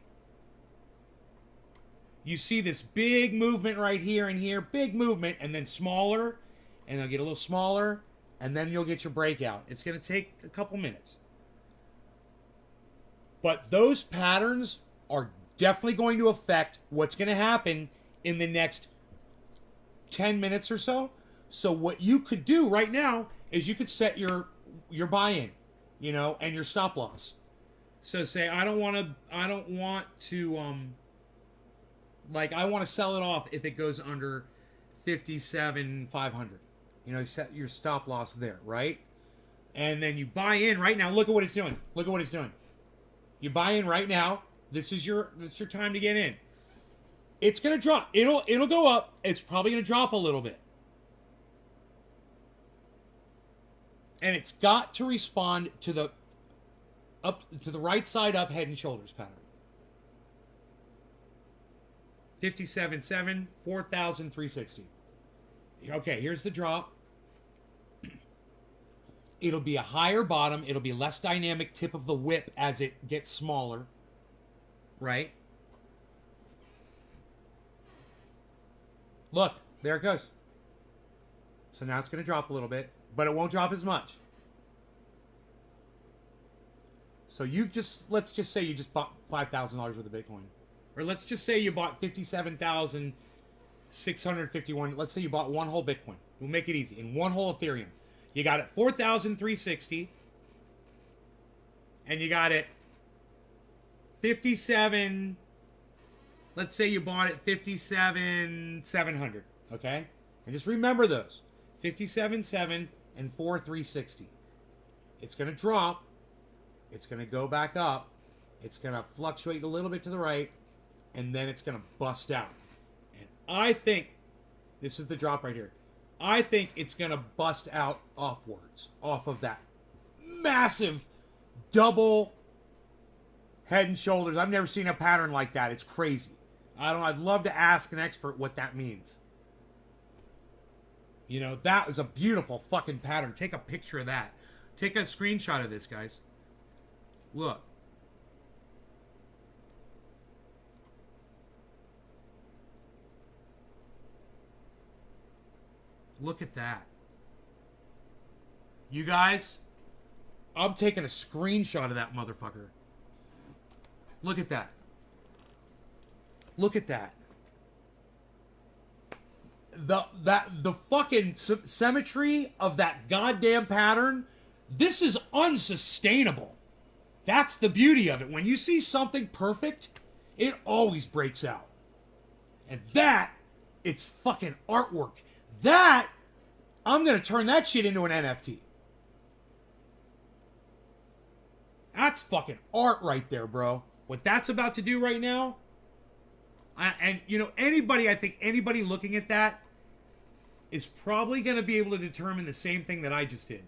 you see this big movement right here and here, big movement, and then smaller, and they'll get a little smaller, and then you'll get your breakout. It's going to take a couple minutes. But those patterns are definitely going to affect what's going to happen in the next 10 minutes or so. So what you could do right now is you could set your buy-in, and your stop loss. So say I want to sell it off if it goes under 57,500. Set your stop loss there, right? And then you buy in right now. Look at what it's doing. You buy in right now. This is your time to get in. It's gonna drop. It'll go up. It's probably gonna drop a little bit. And it's got to respond to the right side up head and shoulders pattern. 57.7, 4,360. Okay, here's the drop. It'll be a higher bottom. It'll be less dynamic tip of the whip as it gets smaller. Right? Look, there it goes. So now it's going to drop a little bit, but it won't drop as much. So let's just say you just bought $5,000 worth of Bitcoin. Or let's just say you bought 57,651. Let's say you bought one whole Bitcoin. We'll make it easy. In one whole Ethereum. You got it 4,360. And you got it 57. Let's say you bought it 57,700. Okay? And just remember those. 57.7 and 4,360. It's going to drop. It's going to go back up. It's going to fluctuate a little bit to the right. And then it's going to bust out. And I think, this is the drop right here. I think it's going to bust out upwards off of that massive double head and shoulders. I've never seen a pattern like that. It's crazy. I'd love to ask an expert what that means. You know, that was a beautiful fucking pattern. Take a picture of that. Take a screenshot of this, guys. Look. Look at that. You guys, I'm taking a screenshot of that motherfucker. Look at that. Look at that. The fucking symmetry of that goddamn pattern, this is unsustainable. That's the beauty of it. When you see something perfect, it always breaks out. And that, it's fucking artwork. That, I'm going to turn that shit into an NFT. That's fucking art right there, bro. What that's about to do right now, and you know, I think anybody looking at that is probably going to be able to determine the same thing that I just did.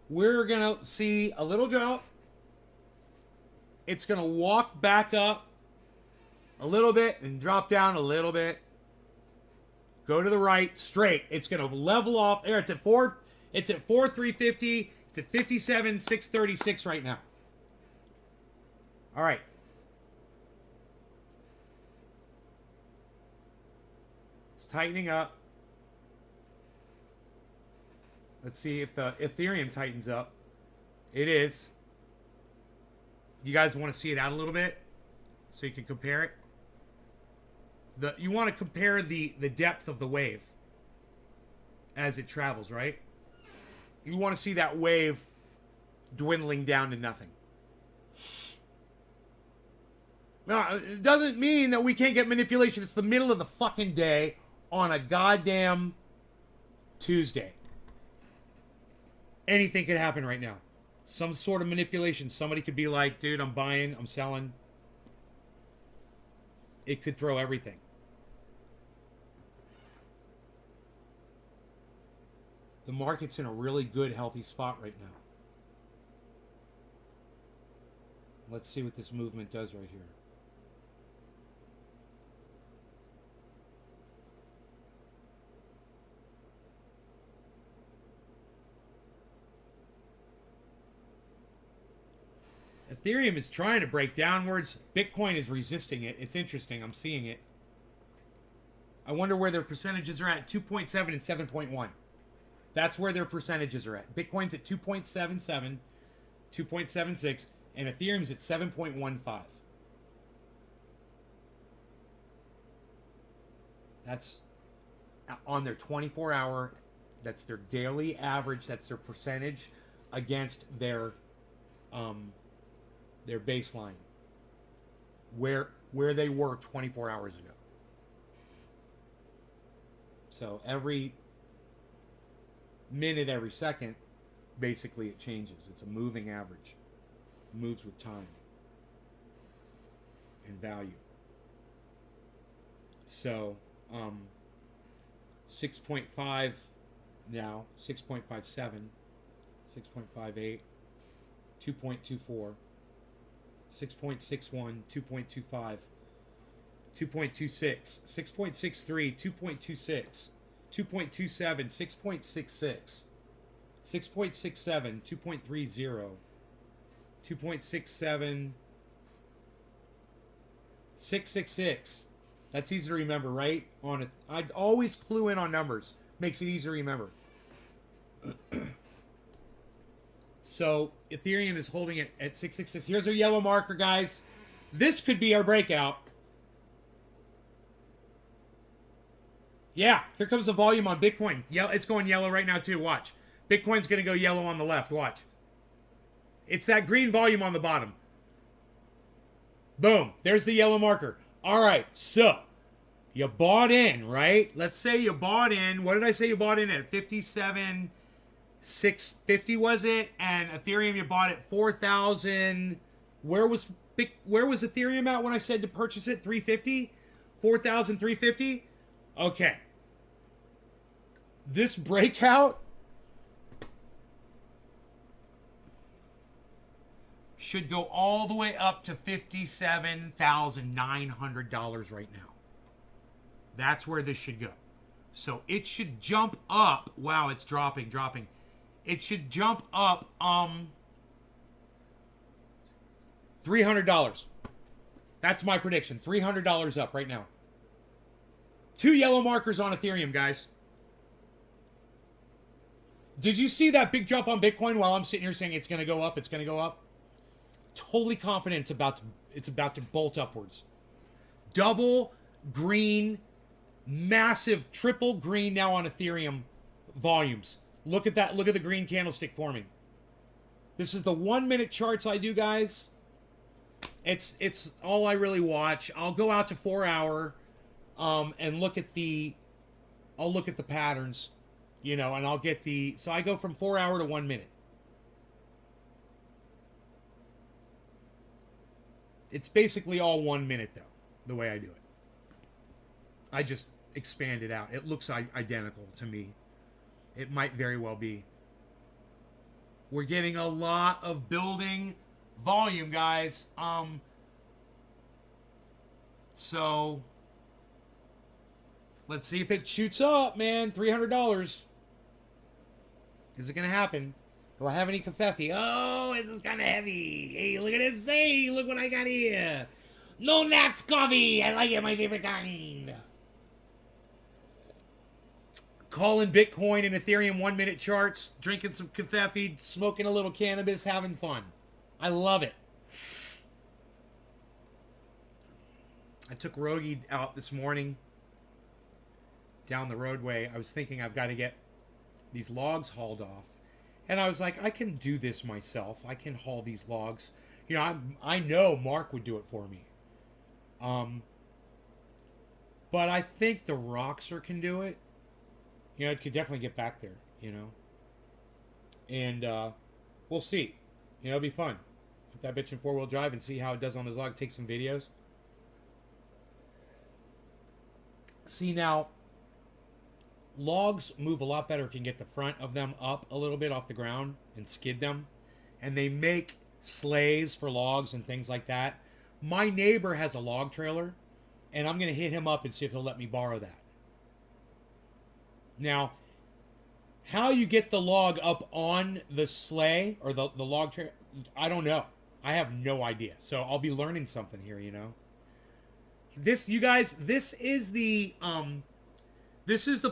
We're going to see a little drop. It's going to walk back up a little bit and drop down a little bit. Go to the right, straight. It's going to level off. There, it's at 4,350. It's at 57,636 right now. All right. It's tightening up. Let's see if Ethereum tightens up. It is. You guys want to see it out a little bit so you can compare it? You want to compare the depth of the wave as it travels, right? You want to see that wave dwindling down to nothing. Now, it doesn't mean that we can't get manipulation. It's the middle of the fucking day on a goddamn Tuesday. Anything could happen right now. Some sort of manipulation. Somebody could be like, dude, I'm buying, I'm selling. It could throw everything. The market's in a really good, healthy spot right now. Let's see what this movement does right here. Ethereum is trying to break downwards. Bitcoin is resisting it. It's interesting. I'm seeing it. I wonder where their percentages are at. 2.7 and 7.1. That's where their percentages are at. Bitcoin's at 2.77, 2.76, and Ethereum's at 7.15. That's on their 24-hour. That's their daily average. That's their percentage against their baseline, where they were 24 hours ago. So every minute, every second, basically it changes. It's a moving average. It moves with time and value. So 6.5 now, 6.57, 6.58, 2.24, 6.61, 2.25, 2.26, 6.63, 2.26, 2.27, 6.66, 6.67, 2.30, 2.67, 666. That's easy to remember, right? I'd always clue in on numbers. Makes it easy to remember. So Ethereum is holding it at 666. Here's our yellow marker, guys. This could be our breakout. Yeah, here comes the volume on Bitcoin. Yeah, it's going yellow right now too. Watch. Bitcoin's going to go yellow on the left. Watch. It's that green volume on the bottom. Boom. There's the yellow marker. All right, so you bought in, right? Let's say you bought in. What did I say you bought in at? 57,650 was it? And Ethereum you bought at 4,000. Where was Ethereum at when I said to purchase it? 350? 4,350? Okay. This breakout should go all the way up to $57,900 right now. That's where this should go. So it should jump up. Wow, it's dropping. It should jump up $300. That's my prediction. $300 up right now. 2 yellow markers on Ethereum, guys. Did you see that big jump on Bitcoin while I'm sitting here saying it's going to go up, it's going to go up? Totally confident it's about to bolt upwards. Double green, massive triple green now on Ethereum volumes. Look at that. Look at the green candlestick forming. This is the 1 minute charts I do, guys. It's all I really watch. I'll go out to 4 hour and look at the patterns, you know, and I'll get so I go from 4 hour to 1 minute. It's basically all 1 minute though, the way I do it. I just expand it out. It looks identical to me. It might very well be. We're getting a lot of building volume, guys. So let's see if it shoots up, man. $300. Is it gonna happen? Do I have any kafefe? Oh, this is kind of heavy. Hey, look at this. Hey, look what I got here. No Nats coffee. I like it. My favorite kind. Calling Bitcoin and Ethereum 1 minute charts, drinking some kafefe, smoking a little cannabis, having fun. I love it. I took Rogi out this morning down the roadway. I was thinking I've got to get these logs hauled off. And I was like, I can do this myself. I can haul these logs. You know, I know Mark would do it for me. But I think the Roxer can do it. You know, it could definitely get back there, you know. And we'll see. You know, it'll be fun. Put that bitch in 4-wheel drive and see how it does on those logs. Take some videos. See, now, logs move a lot better if you can get the front of them up a little bit off the ground and skid them. And they make sleighs for logs and things like that. My neighbor has a log trailer, and I'm going to hit him up and see if he'll let me borrow that. Now, how you get the log up on the sleigh or the log trailer, I don't know. I have no idea. So I'll be learning something here, you know. This, you guys, this is the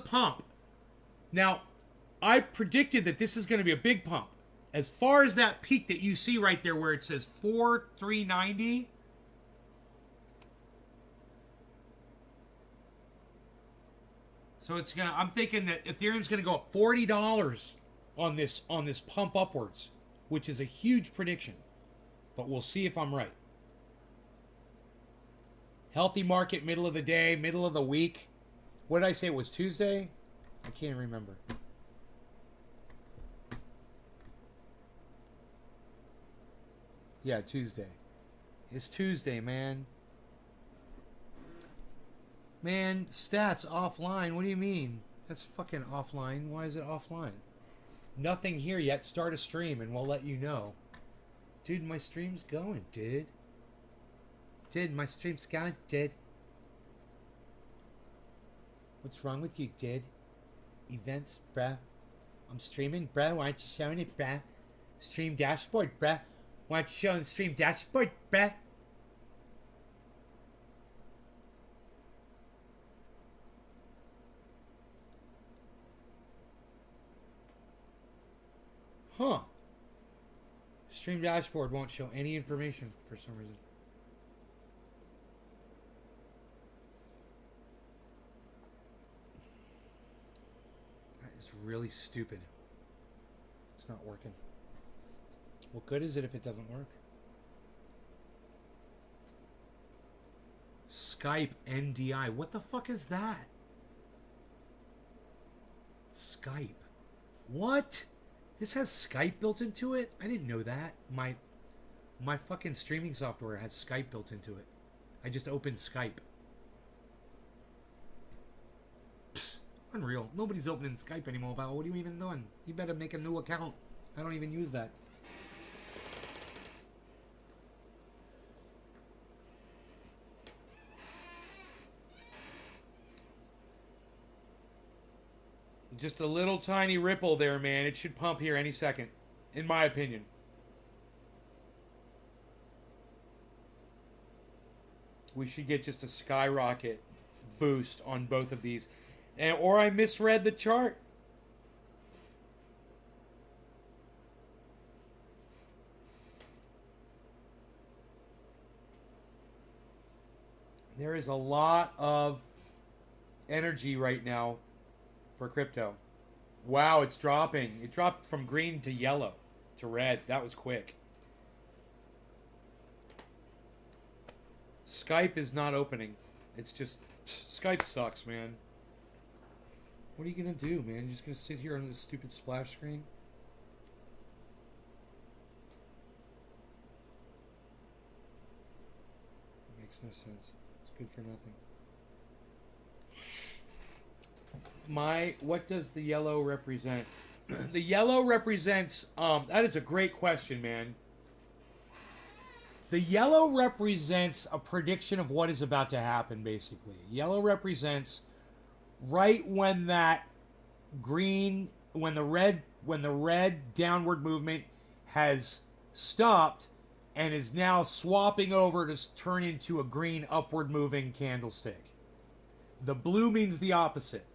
pump. Now, I predicted that this is going to be a big pump. As far as that peak that you see right there where it says 4,390. So it's gonna. I'm thinking that Ethereum's gonna go up $40 on this pump upwards, which is a huge prediction. But we'll see if I'm right. Healthy market, middle of the day, middle of the week. What did I say? It was Tuesday? I can't remember. Yeah, Tuesday. It's Tuesday, man. Man, stats offline. What do you mean? That's fucking offline. Why is it offline? Nothing here yet. Start a stream and we'll let you know. Dude, my stream's going, dude. Dude, my stream's going, dude. What's wrong with you, dude? Events, bruh. I'm streaming, bruh. Why aren't you showing it, bruh? Stream dashboard, bruh. Why aren't you showing the stream dashboard, bruh? Huh. Stream dashboard won't show any information for some reason. That is really stupid. It's not working. What good is it if it doesn't work? Skype NDI. What the fuck is that? Skype. What? This has Skype built into it? I didn't know that. My fucking streaming software has Skype built into it. I just opened Skype. Psst, unreal. Nobody's opening Skype anymore, pal. What are you even doing? You better make a new account. I don't even use that. Just a little tiny ripple there, man. It should pump here any second, in my opinion. We should get just a skyrocket boost on both of these. Or I misread the chart. There is a lot of energy right now for crypto. Wow, it's dropping. It dropped from green to yellow to red. That was quick. Skype is not opening. It's just... Skype sucks, man. What are you going to do, man? You're just going to sit here on this stupid splash screen? Makes no sense. It's good for nothing. What does the yellow represent? The yellow represents, that is a great question, man. The yellow represents a prediction of what is about to happen, basically. Yellow represents right when that green, when the red downward movement has stopped and is now swapping over to turn into a green upward moving candlestick. The blue means the opposite.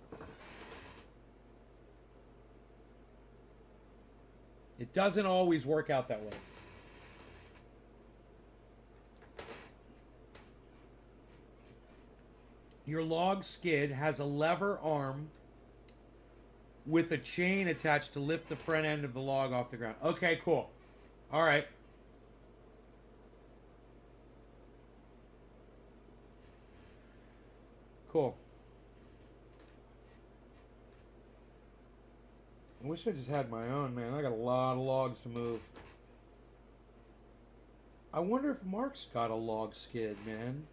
It doesn't always work out that way. Your log skid has a lever arm with a chain attached to lift the front end of the log off the ground. Okay, cool. All right. Cool. I wish I just had my own, man. I got a lot of logs to move. I wonder if Mark's got a log skid, man.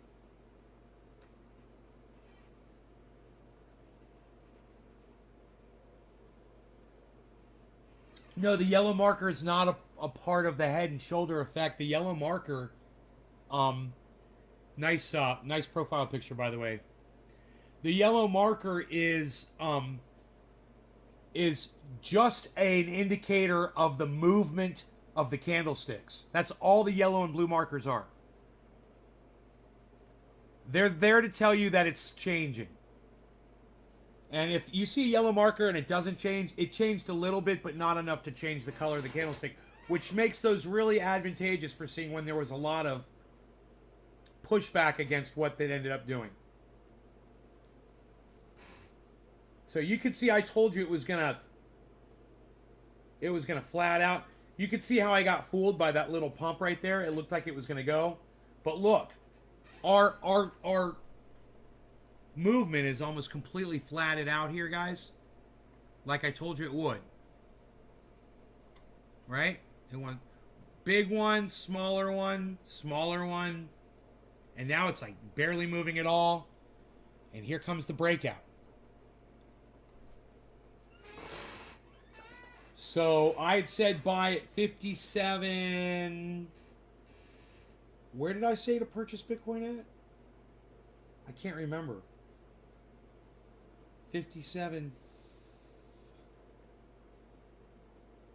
No, the yellow marker is not a part of the head and shoulder effect. The yellow marker, nice profile picture, by the way. The yellow marker is just an indicator of the movement of the candlesticks. That's all the yellow and blue markers are. They're there to tell you that it's changing. And if you see a yellow marker and it doesn't change, it changed a little bit, but not enough to change the color of the candlestick, which makes those really advantageous for seeing when there was a lot of pushback against what they ended up doing. So you could see I told you it was gonna flat out. You could see how I got fooled by that little pump right there. It looked like it was gonna go. But look, our movement is almost completely flatted out here, guys. Like I told you it would. Right? It went big one, smaller one, smaller one. And now it's like barely moving at all. And here comes the breakout. So I had said buy at 57. Where did I say to purchase Bitcoin at? I can't remember. 57.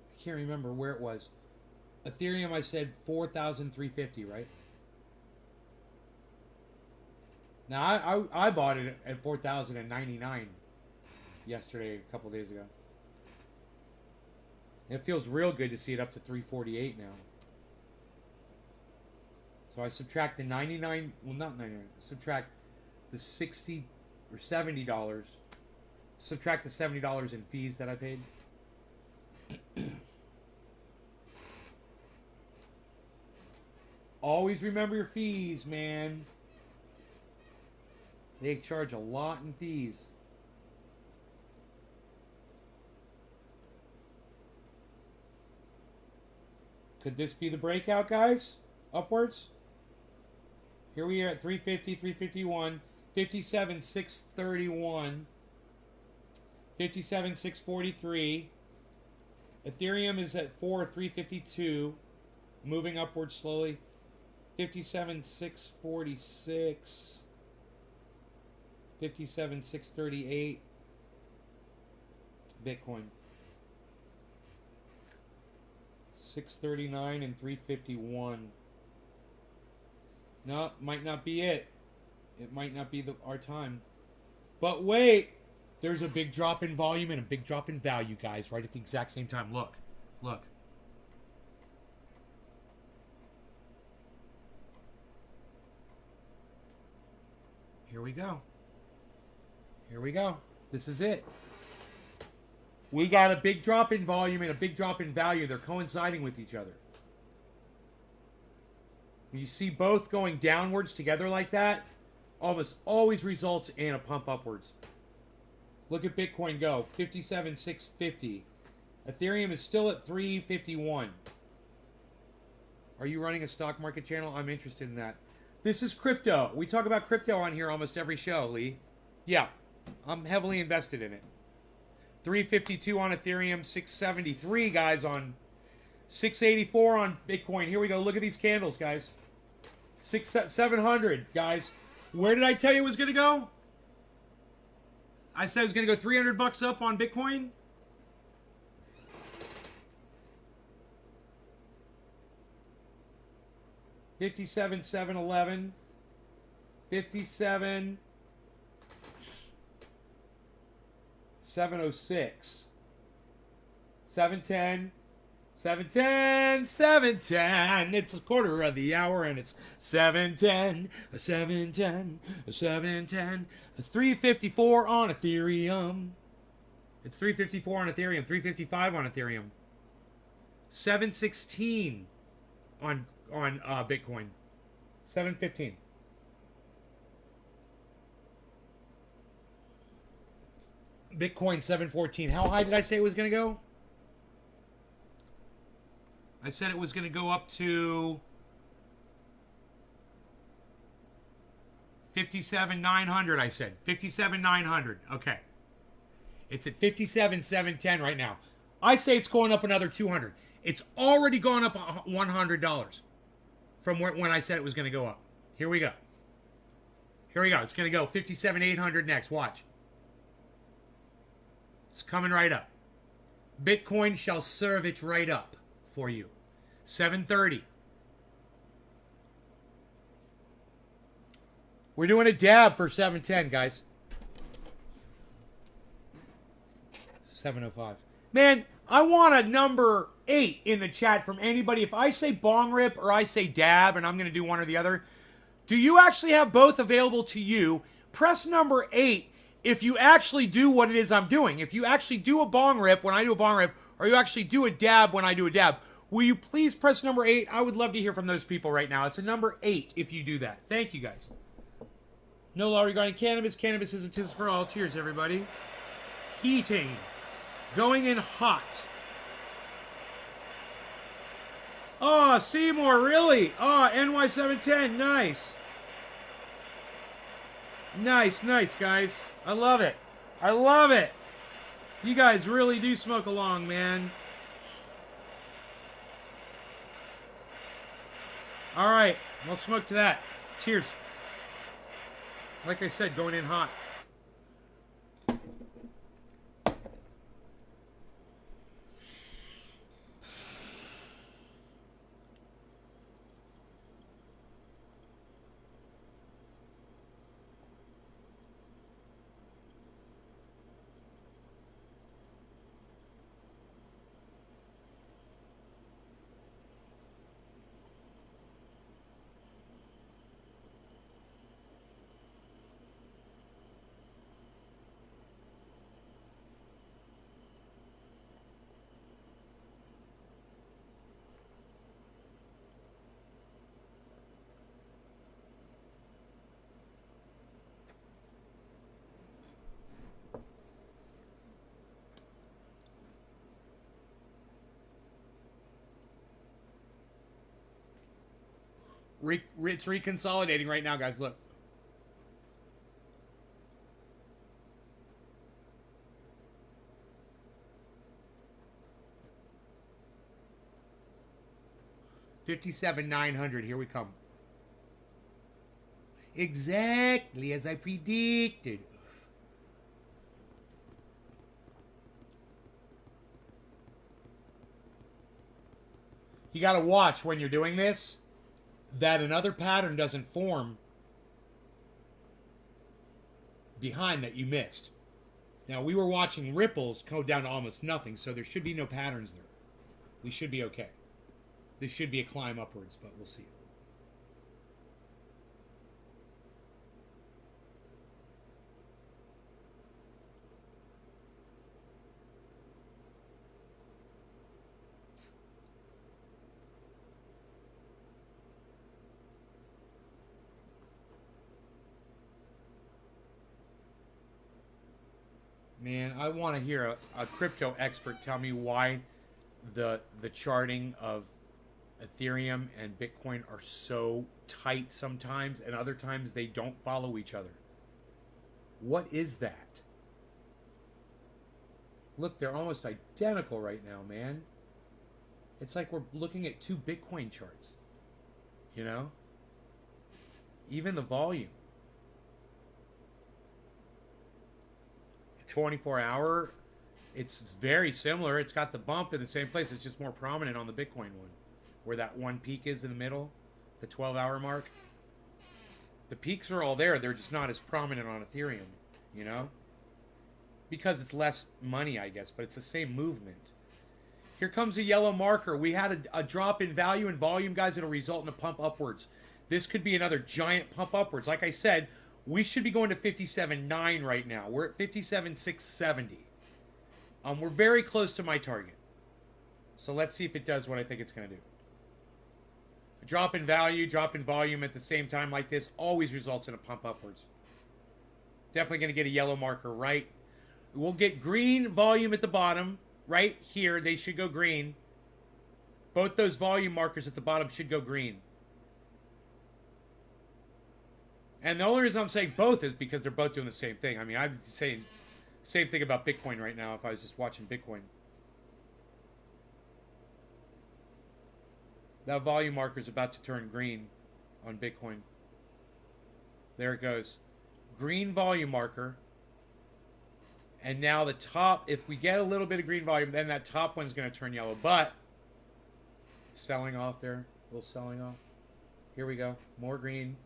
I can't remember where it was. Ethereum, I said 4,350, right? Now I bought it at 4,099 yesterday, a couple days ago. It feels real good to see it up to 348 now. So I subtract the 99, well not 99, subtract the 60 or $70, subtract the $70 in fees that I paid. Always remember your fees, man. They charge a lot in fees. Could this be the breakout, guys? Upwards? Here we are at 350, 351, 57, 631, 57, 643. Ethereum is at 352, moving upwards slowly. 57, 646, 57, 638, Bitcoin. 639 and 351. No, might not be it. It might not be our time. But wait, there's a big drop in volume and a big drop in value, guys, right at the exact same time. Look, look. Here we go. Here we go. This is it. We got a big drop in volume and a big drop in value. They're coinciding with each other. When you see both going downwards together like that, almost always results in a pump upwards. Look at Bitcoin go. 57,650. Ethereum is still at 351. Are you running a stock market channel? I'm interested in that. This is crypto. We talk about crypto on here almost every show, Lee. Yeah, I'm heavily invested in it. 352 on Ethereum, 673, guys, on 684 on Bitcoin. Here we go. Look at these candles, guys. 700, guys. Where did I tell you it was going to go? I said it was going to go 300 bucks up on Bitcoin. $57, 711. 57. 706. 710. 710, 710. It's a quarter of the hour and it's 710, 710, 710. It's 354 on Ethereum. It's 354 on Ethereum, 355 on Ethereum. 716 on Bitcoin. 715. Bitcoin 714. How high did I say it was going to go? I said it was going to go up to 57,900. I said 57,900. Okay. It's at 57,710 right now. I say it's going up another 200. It's already gone up $100 from when I said it was going to go up. Here we go. Here we go. It's going to go 57,800 next. Watch. It's coming right up. Bitcoin shall serve it right up for you. 730. We're doing a dab for 710, guys. 705. Man, I want a number 8 in the chat from anybody. If I say bong rip or I say dab, and I'm going to do one or the other, do you actually have both available to you? Press number 8 if you actually do what it is I'm doing. If you actually do a bong rip when I do a bong rip, or you actually do a dab when I do a dab, will you please press number 8? I would love to hear from those people right now. It's a number 8 if you do that. Thank you, guys. No law regarding cannabis. Cannabis is a tis for all. Cheers, everybody. Heating. Going in hot. Oh, Seymour, really? Oh, NY710. Nice. Nice, nice, guys. I love it. I love it. You guys really do smoke along, man. All right. We'll smoke to that. Cheers. Like I said, going in hot. It's reconsolidating right now, guys. Look. $57,900. Here we come. Exactly as I predicted. You got to watch when you're doing this that another pattern doesn't form behind that you missed. Now, we were watching ripples go down to almost nothing, so there should be no patterns there. We should be okay. This should be a climb upwards, but we'll see. Man, I want to hear a crypto expert tell me why the charting of Ethereum and Bitcoin are so tight sometimes, and other times they don't follow each other. What is that? Look, they're almost identical right now, man. It's like we're looking at two Bitcoin charts. You know? Even the volume. 24-hour, it's very similar. It's got the bump in the same place. It's just more prominent on the Bitcoin one, where that one peak is in the middle, the 12-hour mark. The peaks are all there. They're just not as prominent on Ethereum, you know? Because it's less money, I guess, but it's the same movement. Here comes a yellow marker. We had a drop in value and volume, guys. It'll result in a pump upwards. This could be another giant pump upwards. Like I said, we should be going to 57.9 right now. We're at 57.670. We're very close to my target. So let's see if it does what I think it's going to do. A drop in value, drop in volume at the same time like this always results in a pump upwards. Definitely going to get a yellow marker, right? We'll get green volume at the bottom. Right here, they should go green. Both those volume markers at the bottom should go green. And the only reason I'm saying both is because they're both doing the same thing. I mean, I'd say same thing about Bitcoin right now if I was just watching Bitcoin. That volume marker is about to turn green on Bitcoin. There it goes. Green volume marker. And now the top, if we get a little bit of green volume, then that top one's going to turn yellow. But, selling off there. A little selling off. Here we go. More green.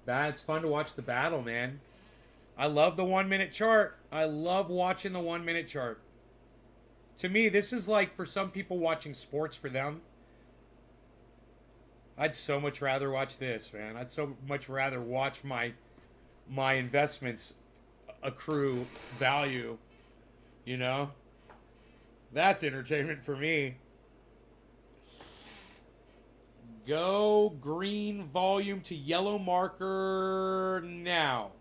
It's fun to watch the battle, man. I love the 1 minute chart. I love watching the 1 minute chart. To me, this is like for some people watching sports for them. I'd so much rather watch this, man. I'd so much rather watch my investments accrue value, you know? That's entertainment for me. Go green volume to yellow marker now.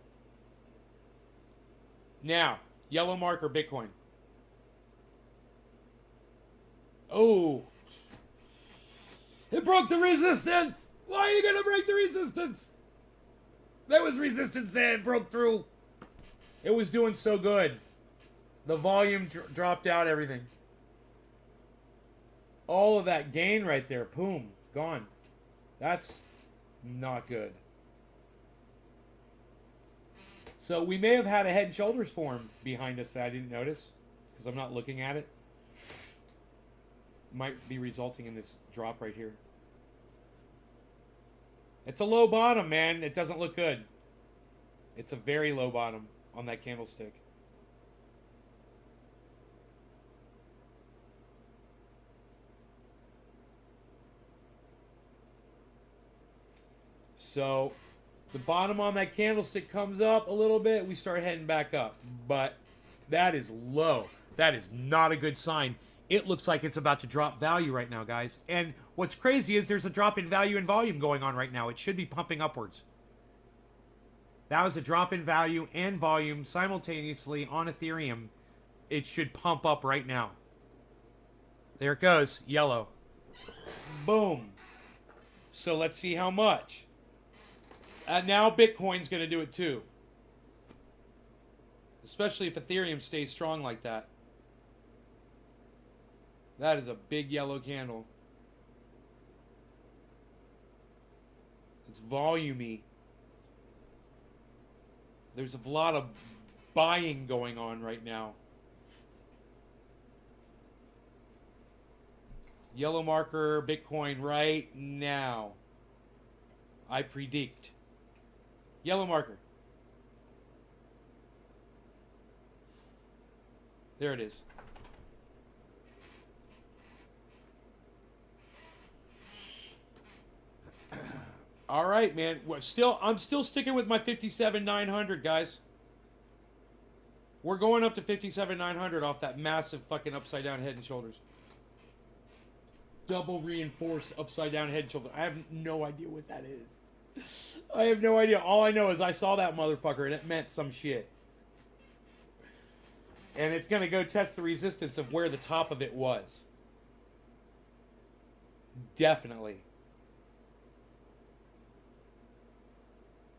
Now, yellow marker Bitcoin. Oh. It broke the resistance. Why are you going to break the resistance? There was resistance there. It broke through. It was doing so good. The volume dropped out, everything. All of that gain right there. Boom. Gone. That's not good. So we may have had a head and shoulders form behind us that I didn't notice because I'm not looking at it. Might be resulting in this drop right here. It's a low bottom, man. It doesn't look good. It's a very low bottom on that candlestick. So the bottom on that candlestick comes up a little bit. We start heading back up. But that is low. That is not a good sign. It looks like it's about to drop value right now, guys. And what's crazy is there's a drop in value and volume going on right now. It should be pumping upwards. That was a drop in value and volume simultaneously on Ethereum. It should pump up right now. There it goes. Yellow. Boom. So let's see how much. Now Bitcoin's going to do it too. Especially if Ethereum stays strong like that. That is a big yellow candle. It's volumey. There's a lot of buying going on right now. Yellow marker Bitcoin right now. I predict. Yellow marker. There it is. All right, man. I'm still sticking with my 57,900, guys. We're going up to 57,900 off that massive fucking upside down head and shoulders. Double reinforced upside down head and shoulder. I have no idea what that is. I have no idea. All I know is I saw that motherfucker and it meant some shit. And it's going to go test the resistance of where the top of it was. Definitely.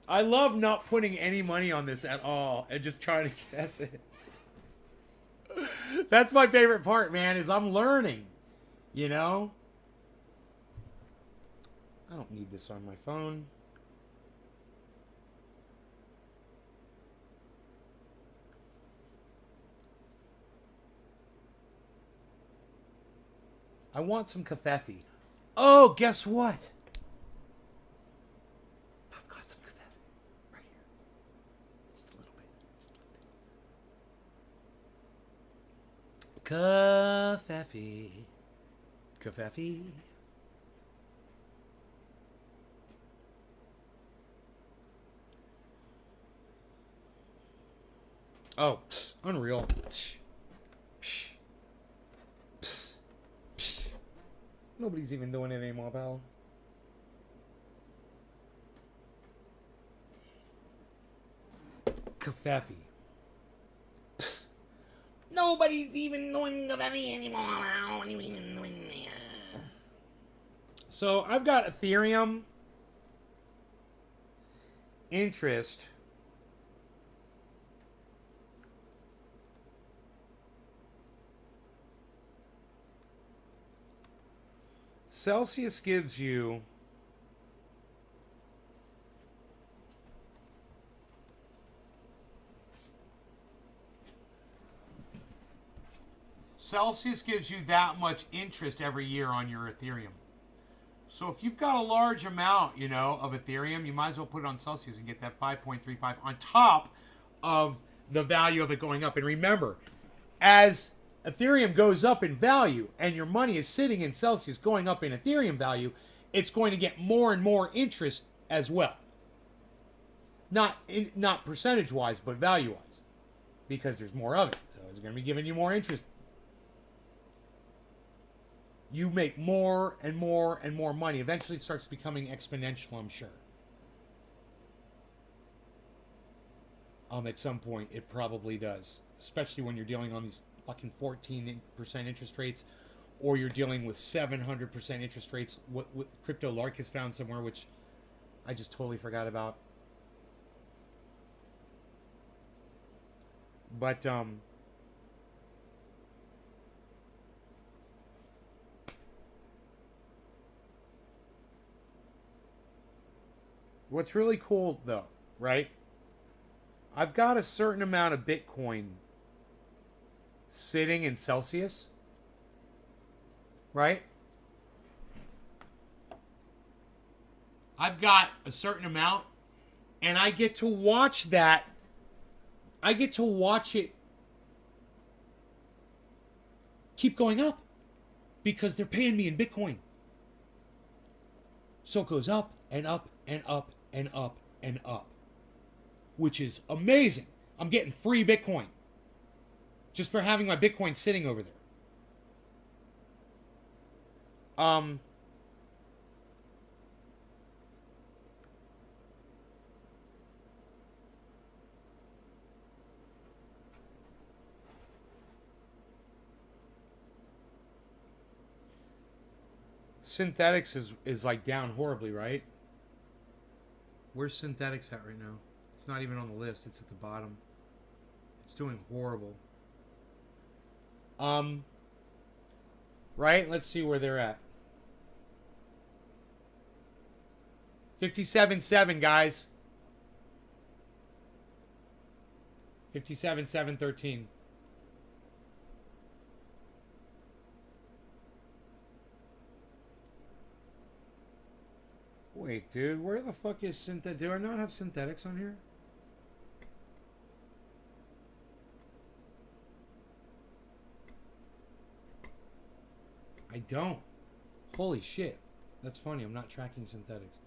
I love not putting any money on this at all and just trying to guess it. That's my favorite part, man, is I'm learning. You know? I don't need this on my phone. I want some kafefe. Oh, guess what? I've got some kafefe right here. Just a little bit. Kafefe. Kafefe. Oh, unreal. Nobody's even doing it anymore, pal. Kafefe. Nobody's even doing kafefe anymore. What are you even doing there? So I've got Ethereum interest. Celsius gives you that much interest every year on your Ethereum. So if you've got a large amount, you know, of Ethereum, you might as well put it on Celsius and get that 5.35 on top of the value of it going up. And remember, as Ethereum goes up in value and your money is sitting in Celsius going up in Ethereum value, it's going to get more and more interest as well. Not percentage-wise, but value-wise. Because there's more of it. So it's going to be giving you more interest. You make more and more and more money. Eventually it starts becoming exponential, I'm sure. At some point, it probably does. Especially when you're dealing on these fucking 14% interest rates, or you're dealing with 700% interest rates. What Crypto Lark has found somewhere, which I just totally forgot about. But what's really cool though, right? I've got a certain amount of Bitcoin sitting in Celsius, right? I've got a certain amount, and I get to watch that. I get to watch it keep going up because they're paying me in Bitcoin. So it goes up and up and up and up and up, which is amazing. I'm getting free Bitcoin just for having my Bitcoin sitting over there. Synthetics is like down horribly, right? Where's Synthetics at right now? It's not even on the list. It's at the bottom. It's doing horrible. Right? Let's see where they're at. 57.7, guys. 57.713. Wait, dude, where the fuck is synthetic? Do I not have synthetics on here? I don't. Holy shit. That's funny. I'm not tracking synthetics.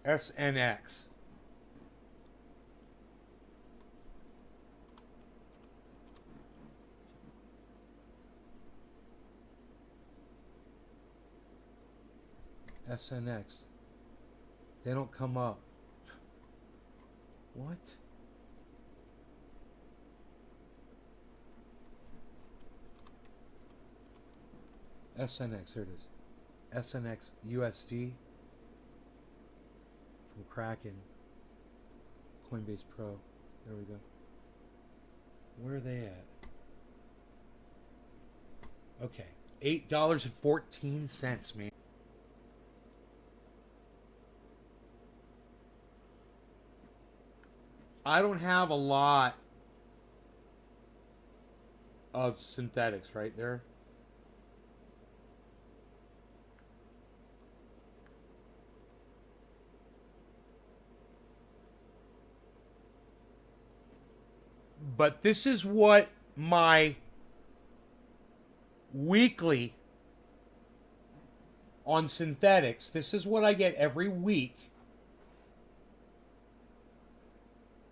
SNX. SNX. They don't come up. What? SNX, here it is. SNX USD from Kraken. Coinbase Pro. There we go. Where are they at? Okay. $8.14, man. I don't have a lot of synthetics right there. But this is what my weekly on synthetics, this is what I get every week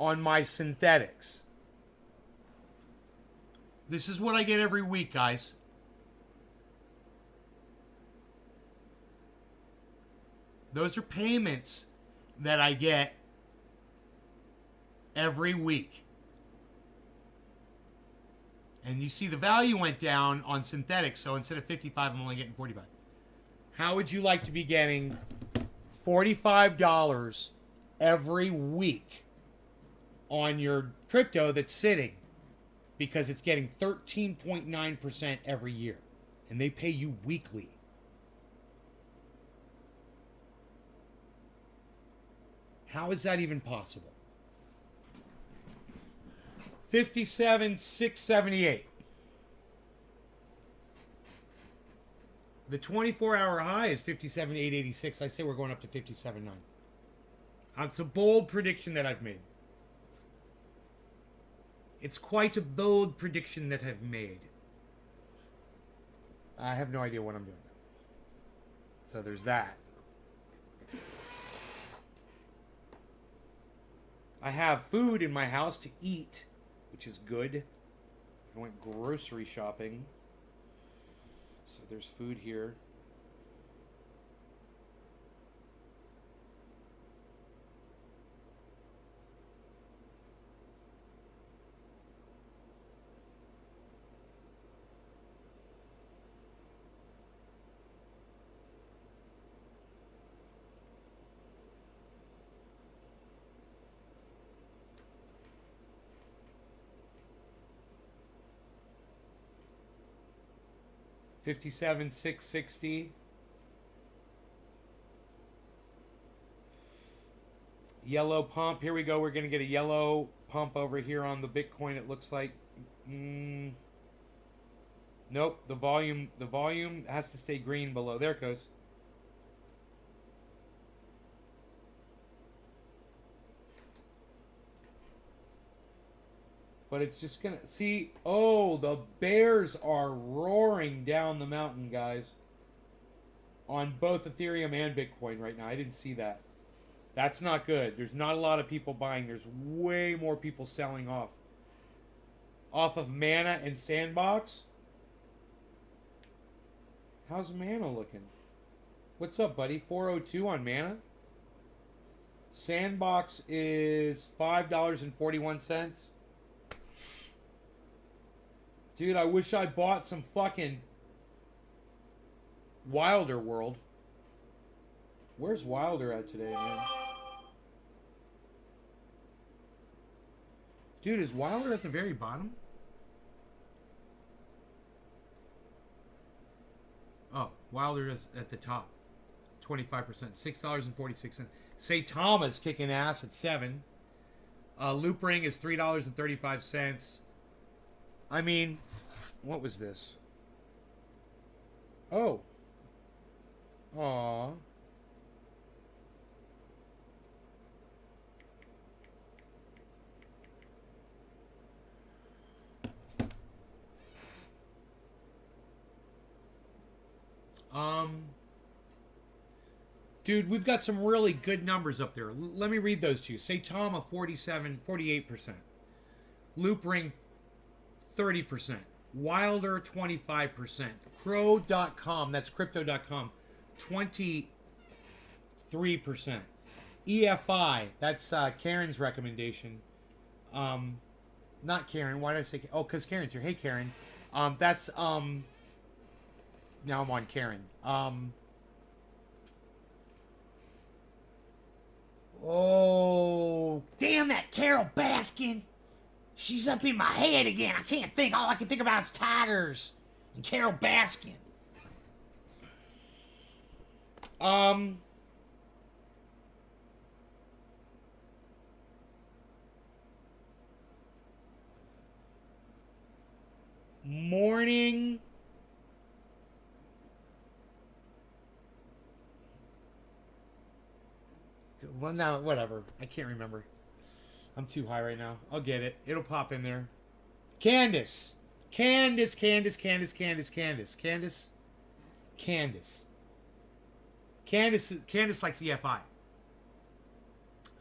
on my synthetics. This is what I get every week, guys. Those are payments that I get every week. And you see the value went down on synthetics, so instead of 55, I'm only getting 45. How would you like to be getting $45 every week on your crypto that's sitting? Because it's getting 13.9% every year. And they pay you weekly. How is that even possible? 57,678. The 24-hour high is 57,886. I say we're going up to 57.9. It's a bold prediction that I've made. It's quite a bold prediction that I've made. I have no idea what I'm doing. So there's that. I have food in my house to eat, which is good. I went grocery shopping. So there's food here. $57,660. Yellow pump. Here we go. We're going to get a yellow pump over here on the Bitcoin. It looks like. Nope. The volume has to stay green below. There it goes. But it's just going to... See? Oh, the bears are roaring down the mountain, guys. On both Ethereum and Bitcoin right now. I didn't see that. That's not good. There's not a lot of people buying. There's way more people selling off. Off of Mana and Sandbox. How's Mana looking? What's up, buddy? 402 on Mana. Sandbox is $5.41. Dude, I wish I bought some fucking Wilder World. Where's Wilder at today, man? Dude, is Wilder at the very bottom? Oh, Wilder is at the top. 25%. $6.46. St. Thomas kicking ass at 7. Loop Ring is $3.35. I mean, what was this? Oh. Aw. Dude, we've got some really good numbers up there. Let me read those to you. Saitama 48%. Loop Ring 30%. Wilder 25%. Crow.com, that's crypto.com, 23%. EFI, that's Karen's recommendation. Not Karen, why did I say because Karen's here. Hey Karen. That's now I'm on Karen. Oh, damn that Carol Baskin. She's up in my head again. I can't think. All I can think about is Tigers and Carol Baskin. Morning. Well, now, whatever. I can't remember. I'm too high right now. I'll get it. It'll pop in there. Candace. Candace likes EFI.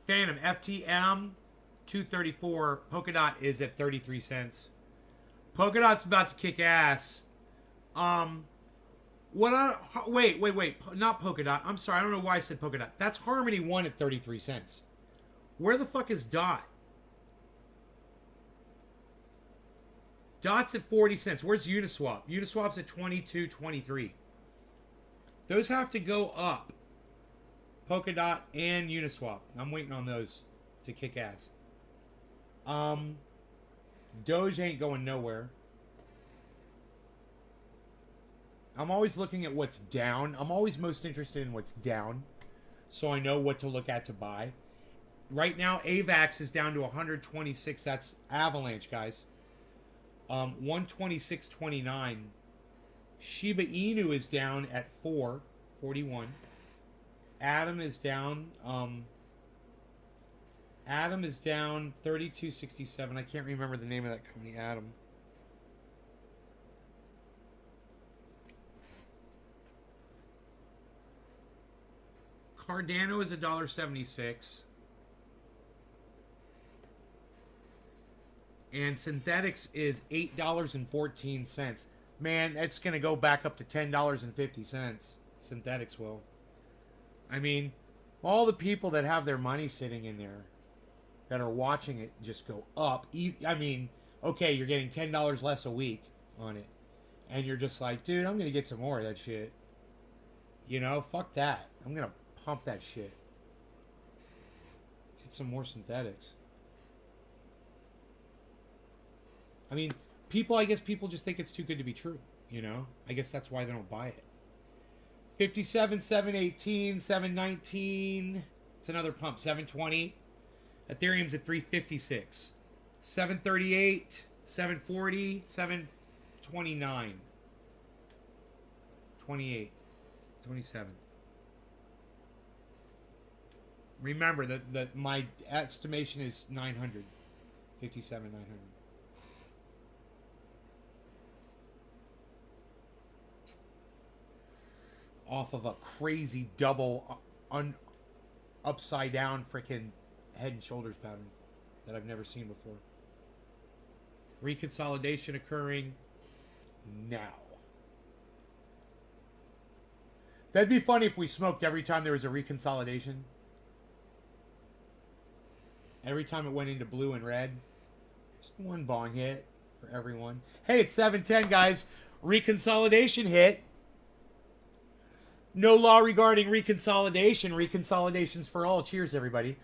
Phantom FTM 234. Polka Dot is at 33 cents. Polka Dot's about to kick ass. Wait. Not Polka Dot. I'm sorry. I don't know why I said Polka Dot. That's Harmony 1 at 33 cents. Where the fuck is Dot? Dot's at 40 cents. Where's Uniswap? Uniswap's at 22.23. Those have to go up. Polka Dot and Uniswap. I'm waiting on those to kick ass. Doge ain't going nowhere. I'm always looking at what's down. I'm always most interested in what's down, so I know what to look at to buy. Right now, AVAX is down to 126. That's Avalanche, guys. 126.29. Shiba Inu is down at 4.41. Atom is down. Atom is down 32.67. I can't remember the name of that company. Atom. Cardano is $1.76. And Synthetics is $8.14. Man, that's going to go back up to $10.50. Synthetics will. I mean, all the people that have their money sitting in there that are watching it just go up. I mean, okay, you're getting $10 less a week on it. And you're just like, dude, I'm going to get some more of that shit. You know, fuck that. I'm going to pump that shit. Get some more Synthetics. I mean, I guess people just think it's too good to be true, you know? I guess that's why they don't buy it. 57, 718, 719. It's another pump. 720. Ethereum's at 356. 738, 740, 729. 28, 27. Remember that my estimation is 900. 57, 900. Off of a crazy double upside down freaking head and shoulders pattern that I've never seen before. Reconsolidation occurring now. That'd be funny if we smoked every time there was a reconsolidation. Every time it went into blue and red. Just one bong hit for everyone. Hey, it's 7:10, guys. Reconsolidation hit. No law regarding reconsolidation. Reconsolidations for all. Cheers, everybody.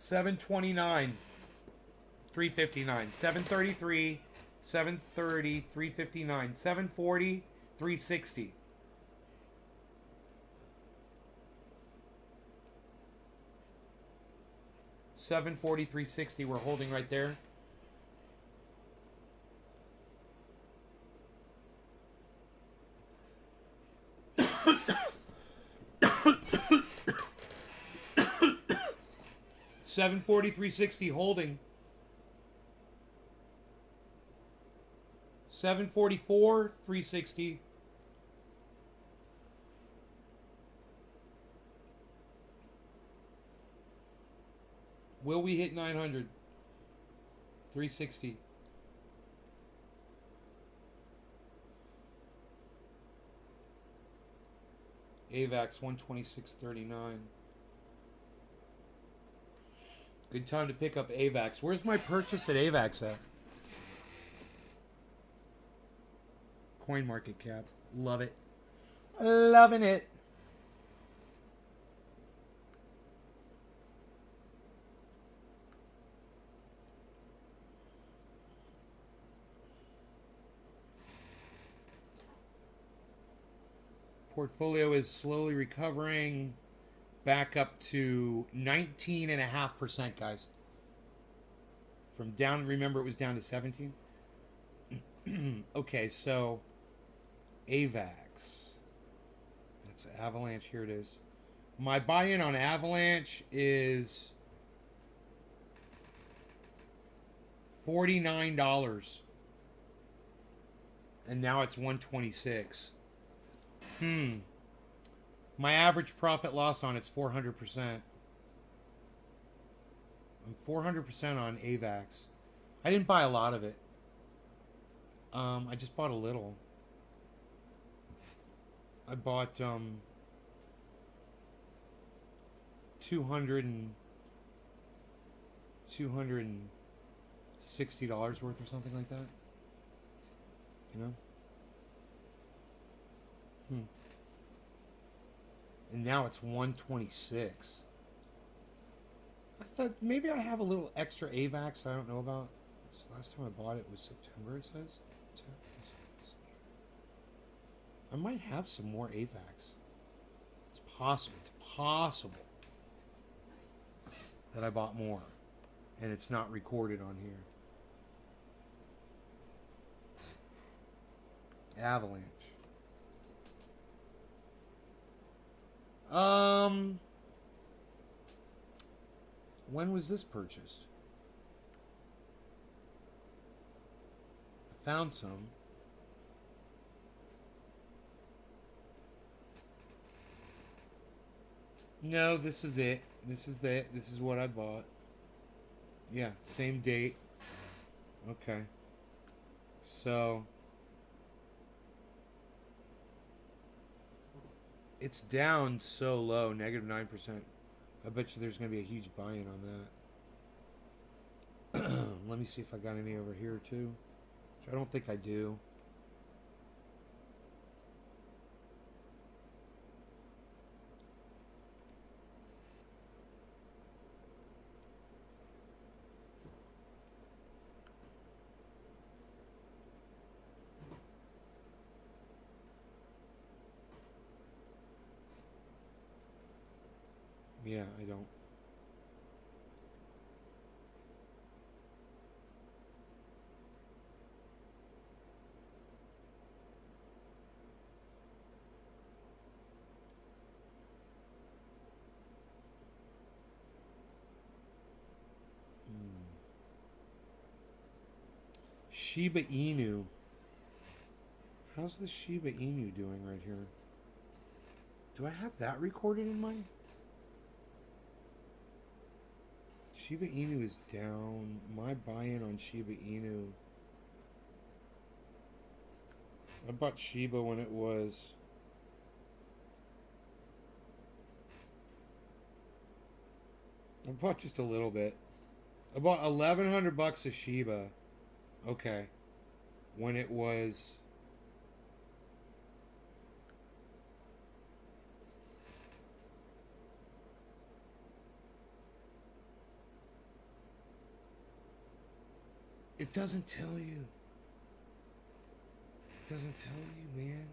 729. 359. 733. 730. 359. 740. 360. $740.360 we're holding right there. $740.360 holding. $744.360. Will we hit 900? 360. AVAX 126.39. Good time to pick up AVAX. Where's my purchase at AVAX at? Coin market cap. Love it. Loving it. Portfolio is slowly recovering back up to 19.5%, guys. From down, remember it was down to 17? Okay, so AVAX. That's Avalanche. Here it is. My buy-in on Avalanche is $49. And now it's $126. My average profit loss on it's 400%. I'm 400% on AVAX. I didn't buy a lot of it. I just bought a little. I bought $260 worth or something like that. You know? And now it's 126. I thought maybe I have a little extra AVAX I don't know about. This last time I bought it was September, it says. I might have some more AVAX. It's possible. It's possible that I bought more. And it's not recorded on here. Avalanche. When was this purchased? I found some. No, this is it. This is it. This is what I bought. Yeah, same date. Okay. So it's down so low, -9%. I bet you there's going to be a huge buy-in on that. Let me see if I got any over here too. Which I don't think I do. Yeah, I don't. Shiba Inu. How's the Shiba Inu doing right here? Do I have that recorded in my... Shiba Inu is down. My buy-in on Shiba Inu. I bought Shiba when it was... I bought just a little bit. I bought $1,100 of Shiba. Okay. When it was... It doesn't tell you. It doesn't tell you, man.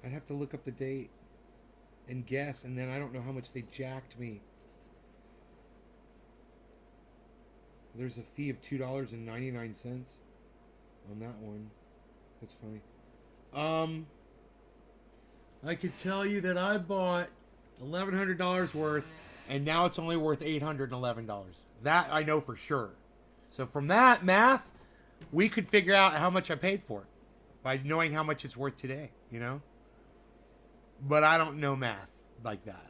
I'd have to look up the date and guess, and then I don't know how much they jacked me. There's a fee of $2.99 on that one. That's funny. I could tell you that I bought $1,100 worth, and now it's only worth $811. That I know for sure. So from that math, we could figure out how much I paid for it by knowing how much it's worth today, you know? But I don't know math like that.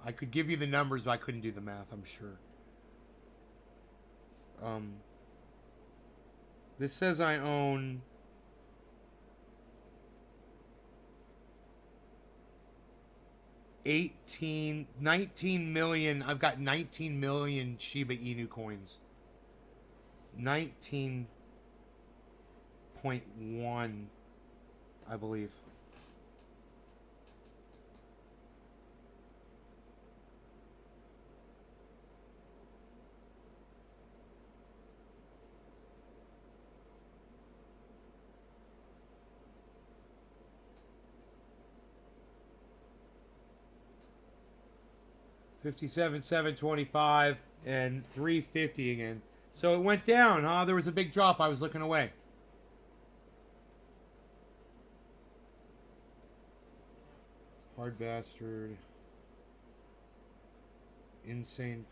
I could give you the numbers, but I couldn't do the math, I'm sure. This says I own 19 million. I've got 19 million Shiba Inu coins. 19.1, I believe. $57,725 and $350 again. So it went down, huh? There was a big drop. I was looking away. Hard bastard. Insane.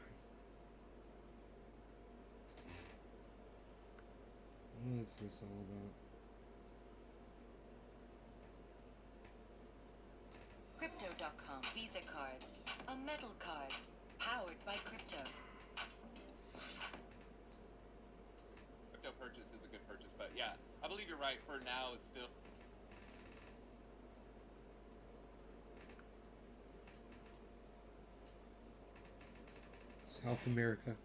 What is this all about? Crypto.com Visa card. A metal card. Powered by crypto. Crypto purchase is a good purchase, but yeah, I believe you're right. For now, it's still. South America.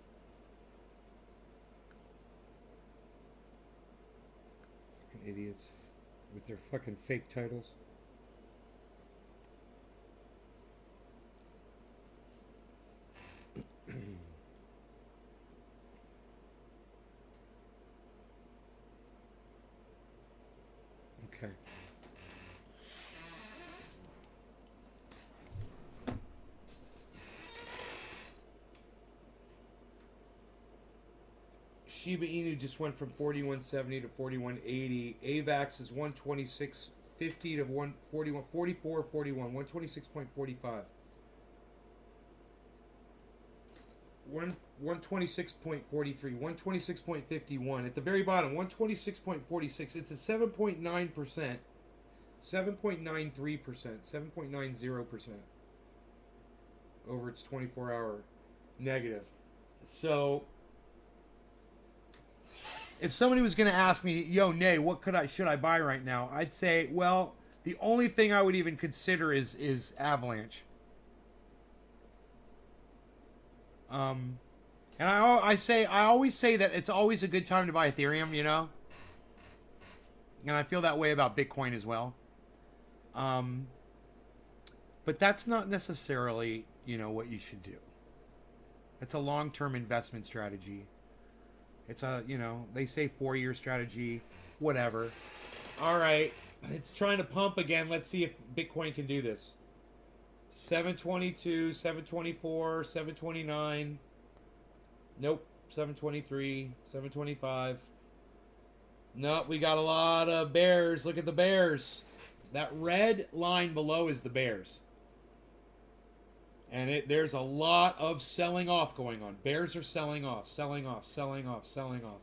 Fucking idiots. With their fucking fake titles. Okay. Shiba Inu just went from 4170 to 4180. AVAX is 126.50 to 141 44.41. 126.45. 126.43, 126.51 at the very bottom, 126.46. It's a 7.9%, 7.93%, 7.90% over its 24-hour negative. So if somebody was going to ask me, yo, Nay, what should I buy right now? I'd say, well, the only thing I would even consider is Avalanche. And I always say that it's always a good time to buy Ethereum, you know? And I feel that way about Bitcoin as well. But that's not necessarily, you know, what you should do. It's a long-term investment strategy. It's a, you know, they say 4-year strategy, whatever. All right, it's trying to pump again. Let's see if Bitcoin can do this. 722, 724, 729. Nope. 723, 725. Nope, we got a lot of bears. Look at the bears. That red line below is the bears. And there's a lot of selling off going on. Bears are selling off, selling off, selling off, selling off.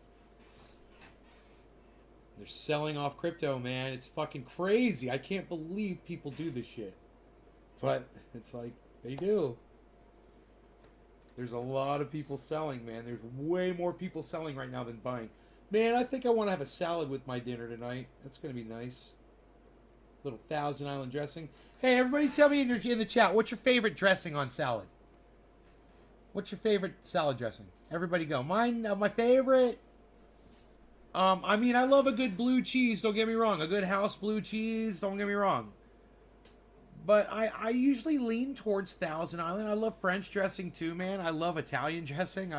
They're selling off crypto, man. It's fucking crazy. I can't believe people do this shit. But it's like, they do. There's a lot of people selling, man. There's way more people selling right now than buying. Man, I think I want to have a salad with my dinner tonight. That's going to be nice. Little Thousand Island dressing. Hey, everybody tell me in the chat, what's your favorite dressing on salad? What's your favorite salad dressing? Everybody go. Mine, my favorite... I mean, I love a good blue cheese, don't get me wrong. A good house blue cheese, don't get me wrong. But I usually lean towards Thousand Island. I love French dressing too, man. I love Italian dressing.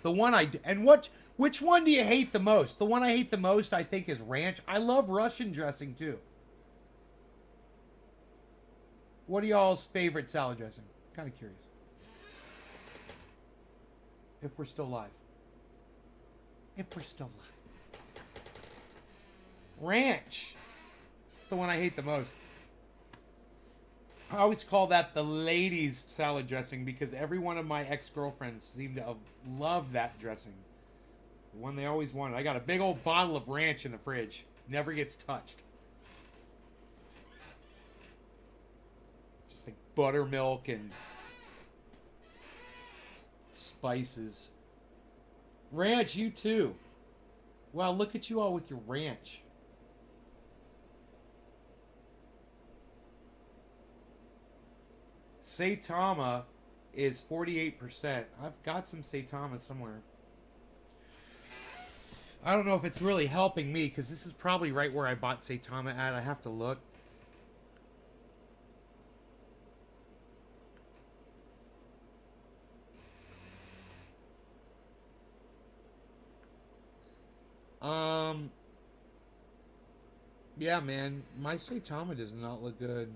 What's Which one do you hate the most? The one I hate the most, I think, is ranch. I love Russian dressing, too. What are y'all's favorite salad dressing? Kind of curious. If we're still live. If we're still live. Ranch. It's the one I hate the most. I always call that the ladies' salad dressing because every one of my ex-girlfriends seem to have loved that dressing. The one they always wanted. I got a big old bottle of ranch in the fridge. Never gets touched. Just like buttermilk and spices. Ranch, you too. Wow, look at you all with your ranch. Saitama is 48%. I've got some Saitama somewhere. I don't know if it's really helping me because this is probably right where I bought Saitama at. I have to look. Yeah, man, my Saitama does not look good.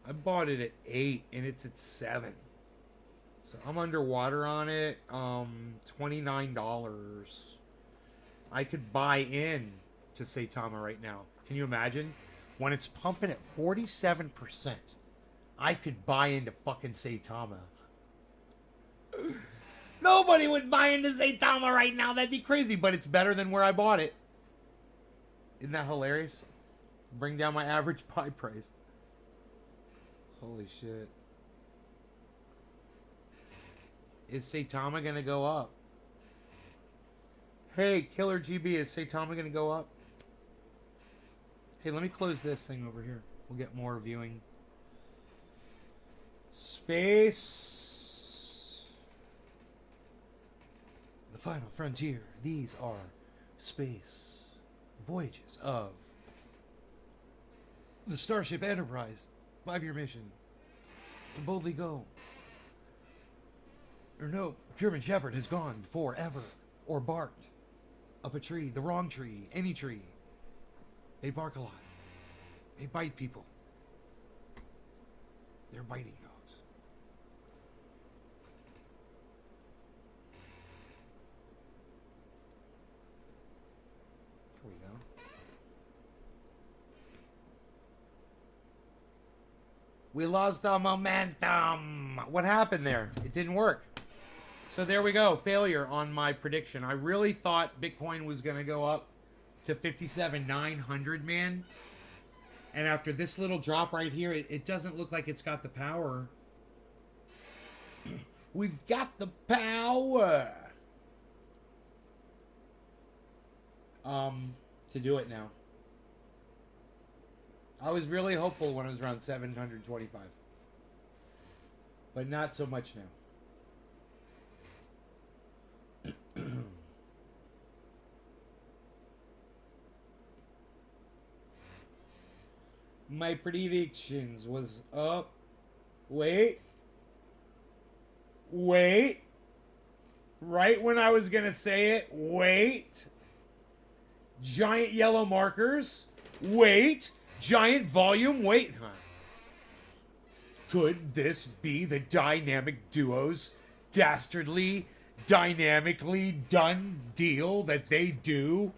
I bought it at 8 and it's at 7. So I'm underwater on it. $29. I could buy in to Saitama right now. Can you imagine? When it's pumping at 47%, I could buy into fucking Saitama. Nobody would buy into Saitama right now. That'd be crazy, but it's better than where I bought it. Isn't that hilarious? Bring down my average buy price. Holy shit. Is Saitama gonna go up? Hey, Killer GB, is Saitama gonna go up? Hey, let me close this thing over here. We'll get more viewing. Space. The final frontier. These are space voyages of the Starship Enterprise. 5-year mission. To boldly go. Or no, German Shepherd has gone forever. Or barked. Up a tree. The wrong tree. Any tree. They bark a lot. They bite people. They're biting dogs. Here we go. We lost the momentum. What happened there? It didn't work. So there we go. Failure on my prediction. I really thought Bitcoin was going to go up to 57,900, man. And after this little drop right here, it doesn't look like it's got the power. We've got the power. To do it now. I was really hopeful when it was around 725. But not so much now. My predictions was up. Wait. Right when I was gonna say it. Wait. Giant yellow markers. Wait. Giant volume. Wait. Huh. Could this be the dynamic duo's dastardly, dynamically done deal that they do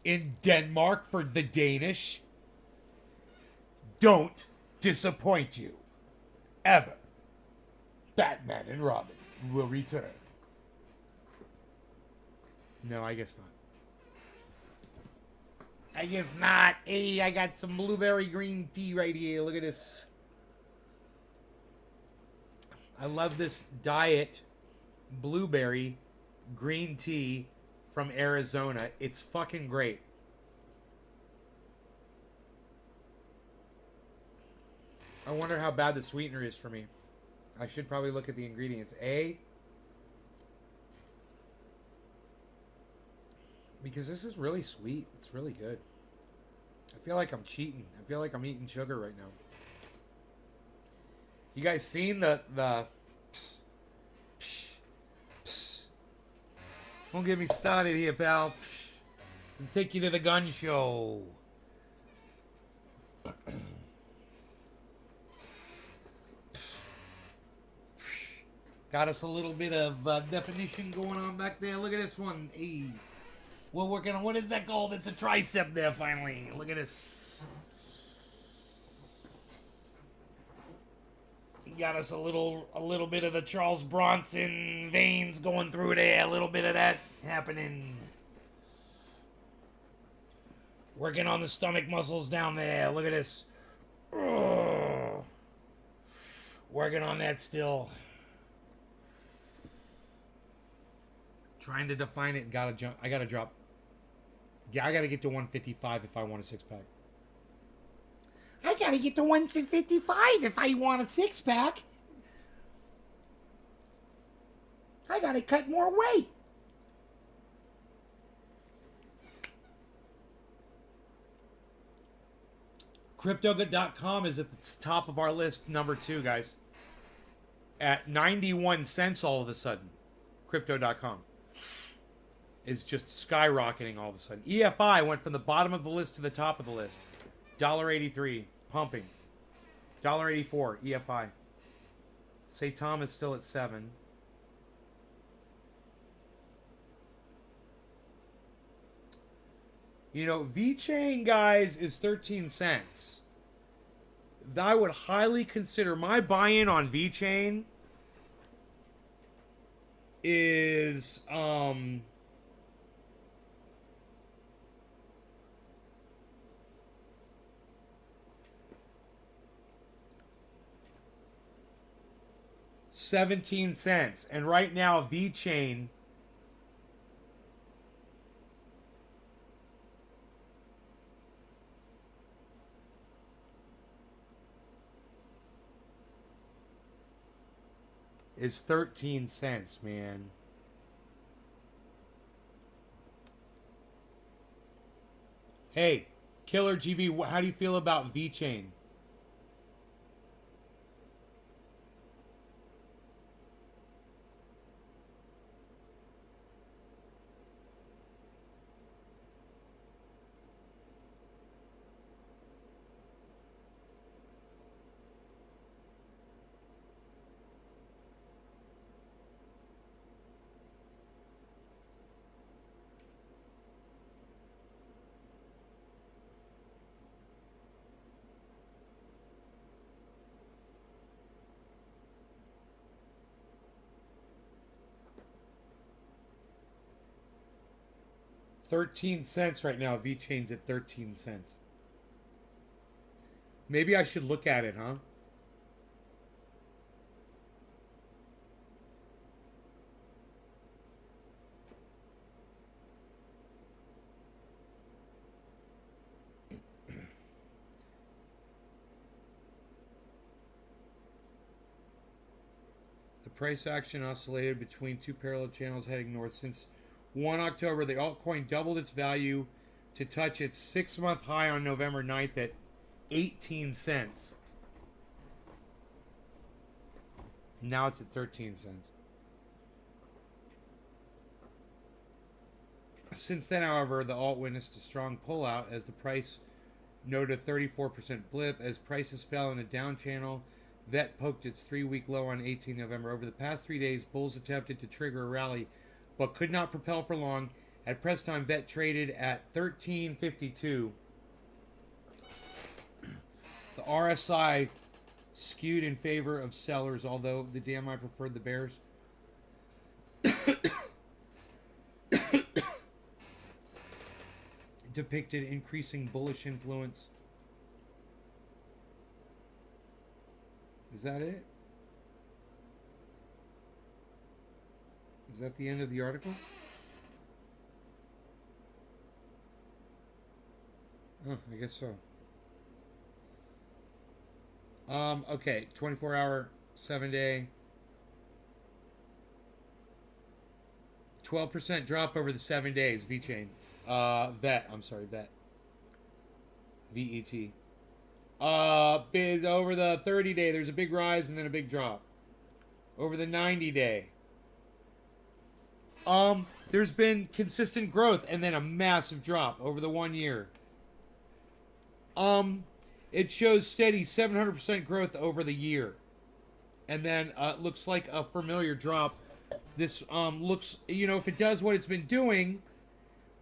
in Denmark for the Danish? Don't disappoint you. Ever. Batman and Robin will return. No, I guess not. I guess not. Hey, I got some blueberry green tea right here. Look at this. I love this diet blueberry green tea from Arizona. It's fucking great. I wonder how bad the sweetener is for me. I should probably look at the ingredients. Because this is really sweet. It's really good. I feel like I'm cheating. I feel like I'm eating sugar right now. You guys seen the pss, psh, psh. Don't get me started here, pal. I'll take you to the gun show. Got us a little bit of definition going on back there. Look at this one. Hey. We're working on, what is that called? It's a tricep there, finally. Look at this. Got us a little bit of the Charles Bronson veins going through there. A little bit of that happening. Working on the stomach muscles down there. Look at this. Ugh. Working on that still. Trying to define it. Gotta jump. I gotta drop. Yeah, I gotta get to 155 if I want a six pack. I gotta get to 155 if I want a six pack. I gotta cut more weight. Cryptogut.com is at the top of our list, number 2, guys. At 91 cents all of a sudden. Crypto.com is just skyrocketing all of a sudden. EFI went from the bottom of the list to the top of the list. $1.83, pumping. $1.84, EFI. Say Tom is still at 7. You know, VeChain, guys, is 13 cents. I would highly consider my buy-in on VeChain is 17 cents. And right now, VeChain is 13 cents, man. Hey, Killer GB, how do you feel about VeChain? $0.13 right now. VeChain's at 13 cents. Maybe I should look at it, huh? The price action oscillated between two parallel channels heading north since 1 October. The altcoin doubled its value to touch its 6-month high on November 9th at 18 cents. Now it's at 13 cents. Since then, however, the alt witnessed a strong pullout as the price noted a 34% blip. As prices fell in a down channel, VET poked its 3-week low on 18 November. Over the past 3 days, bulls attempted to trigger a rally but could not propel for long. At press time, VET traded at $13.52. The RSI skewed in favor of sellers, although the DMI preferred the bears. Depicted increasing bullish influence. Is that it? Is that the end of the article? Oh, I guess so. Okay, 24-hour, 7-day. 12% drop over the 7 days, VeChain. VET, I'm sorry, VET. VET. Over the 30-day, there's a big rise and then a big drop. Over the 90-day. There's been consistent growth and then a massive drop over the 1 year. It shows steady 700% growth over the year. And then it looks like a familiar drop. This looks, you know, if it does what it's been doing,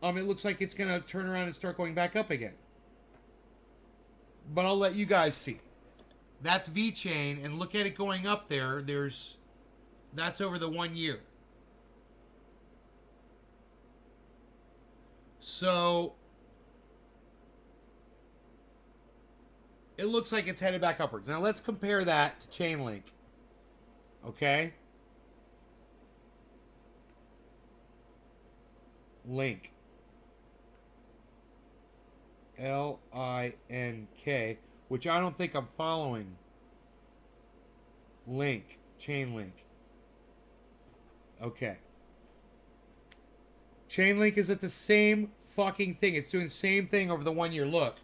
it looks like it's going to turn around and start going back up again. But I'll let you guys see. That's V-Chain, and look at it going up there. That's over the 1 year. So it looks like it's headed back upwards. Now let's compare that to Chainlink. Okay? Link. Link, which I don't think I'm following. Link. Chainlink. Okay. Chainlink is at the same fucking thing. It's doing the same thing over the 1 year. Look.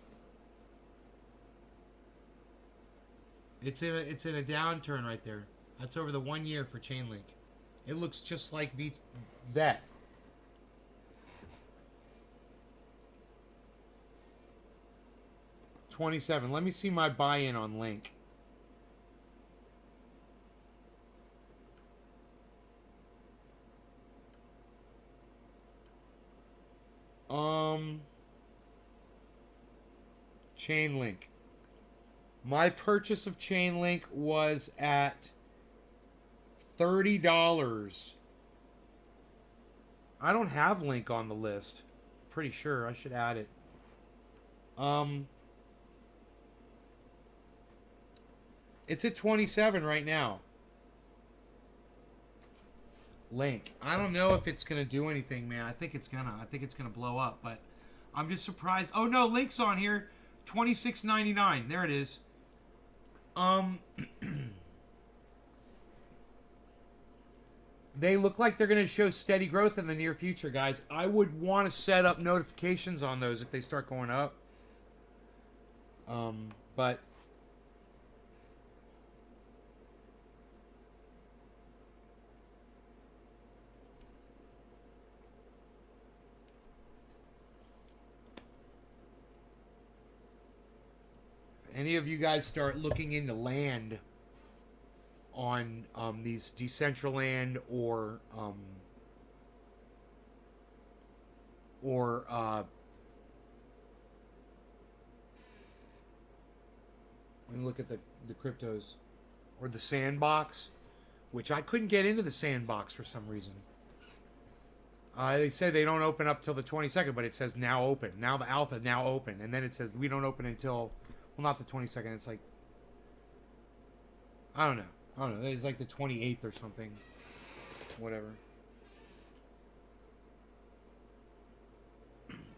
It's in a downturn right there. That's over the 1 year for Chainlink. It looks just like that. $27. Let me see my buy-in on Link. Chainlink. My purchase of Chainlink was at $30. I don't have Link on the list. Pretty sure I should add it. It's at 27 right now. Link. I don't know if it's gonna do anything, man. I think it's gonna blow up, but I'm just surprised. Oh no, Link's on here. $26.99. There it is. They look like they're gonna show steady growth in the near future, guys. I would want to set up notifications on those if they start going up. But any of you guys start looking into land on these Decentraland or let me look at the cryptos or the sandbox, which I couldn't get into the sandbox for some reason. They say they don't open up till the 22nd, but it says now open. Now the alpha now open, and then it says we don't open until, well, not the 22nd. It's like, I don't know. It's like the 28th or something. Whatever.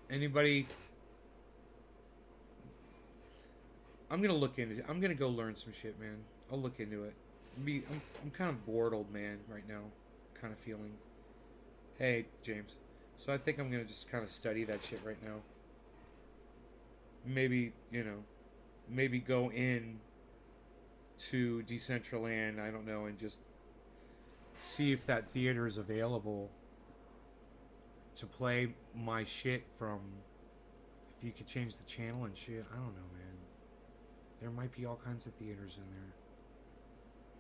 Anybody? I'm gonna look into it. I'm gonna go learn some shit, man. I'll look into it. I'm kind of bored, old man, right now. Kind of feeling. Hey, James. So I think I'm gonna just kind of study that shit right now. Maybe, maybe go in to Decentraland, I don't know, and just see if that theater is available to play my shit from. If you could change the channel and shit, I don't know, man. There might be all kinds of theaters in there.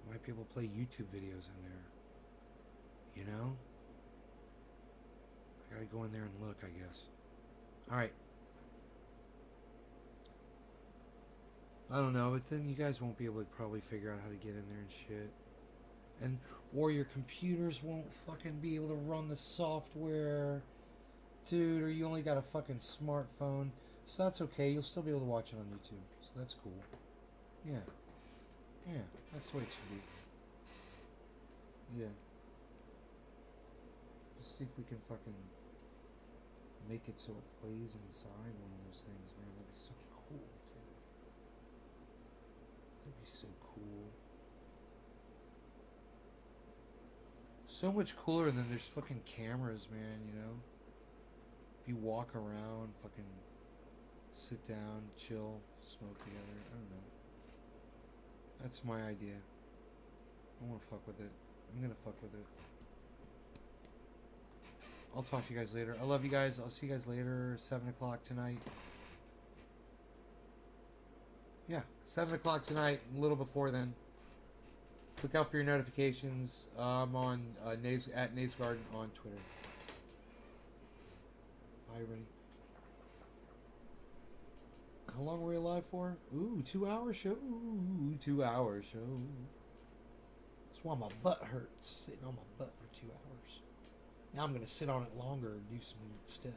Might be able to play YouTube videos in there. You know? I gotta go in there and look, I guess. Alright. I don't know, but then you guys won't be able to probably figure out how to get in there and shit. And, or your computers won't fucking be able to run the software. Dude, or you only got a fucking smartphone. So that's okay, you'll still be able to watch it on YouTube. So that's cool. Yeah. Yeah, that's what it should be. Yeah. Let's see if we can fucking make it so it plays inside one of those things, man. That'd be so cool, dude. That'd be so cool. So much cooler than there's fucking cameras, man, you know? You walk around, fucking sit down, chill, smoke together. I don't know. That's my idea. I want to fuck with it. I'm gonna fuck with it. I'll talk to you guys later. I love you guys. I'll see you guys later. 7 o'clock tonight. Yeah, 7 o'clock tonight. A little before then. Look out for your notifications. I'm on at NazeGarden on Twitter. Bye, everybody. How long were we alive for? Ooh, 2-hour show. Ooh, 2-hour show. That's why my butt hurts. Sitting on my butt for 2 hours. Now I'm going to sit on it longer and do some stuff.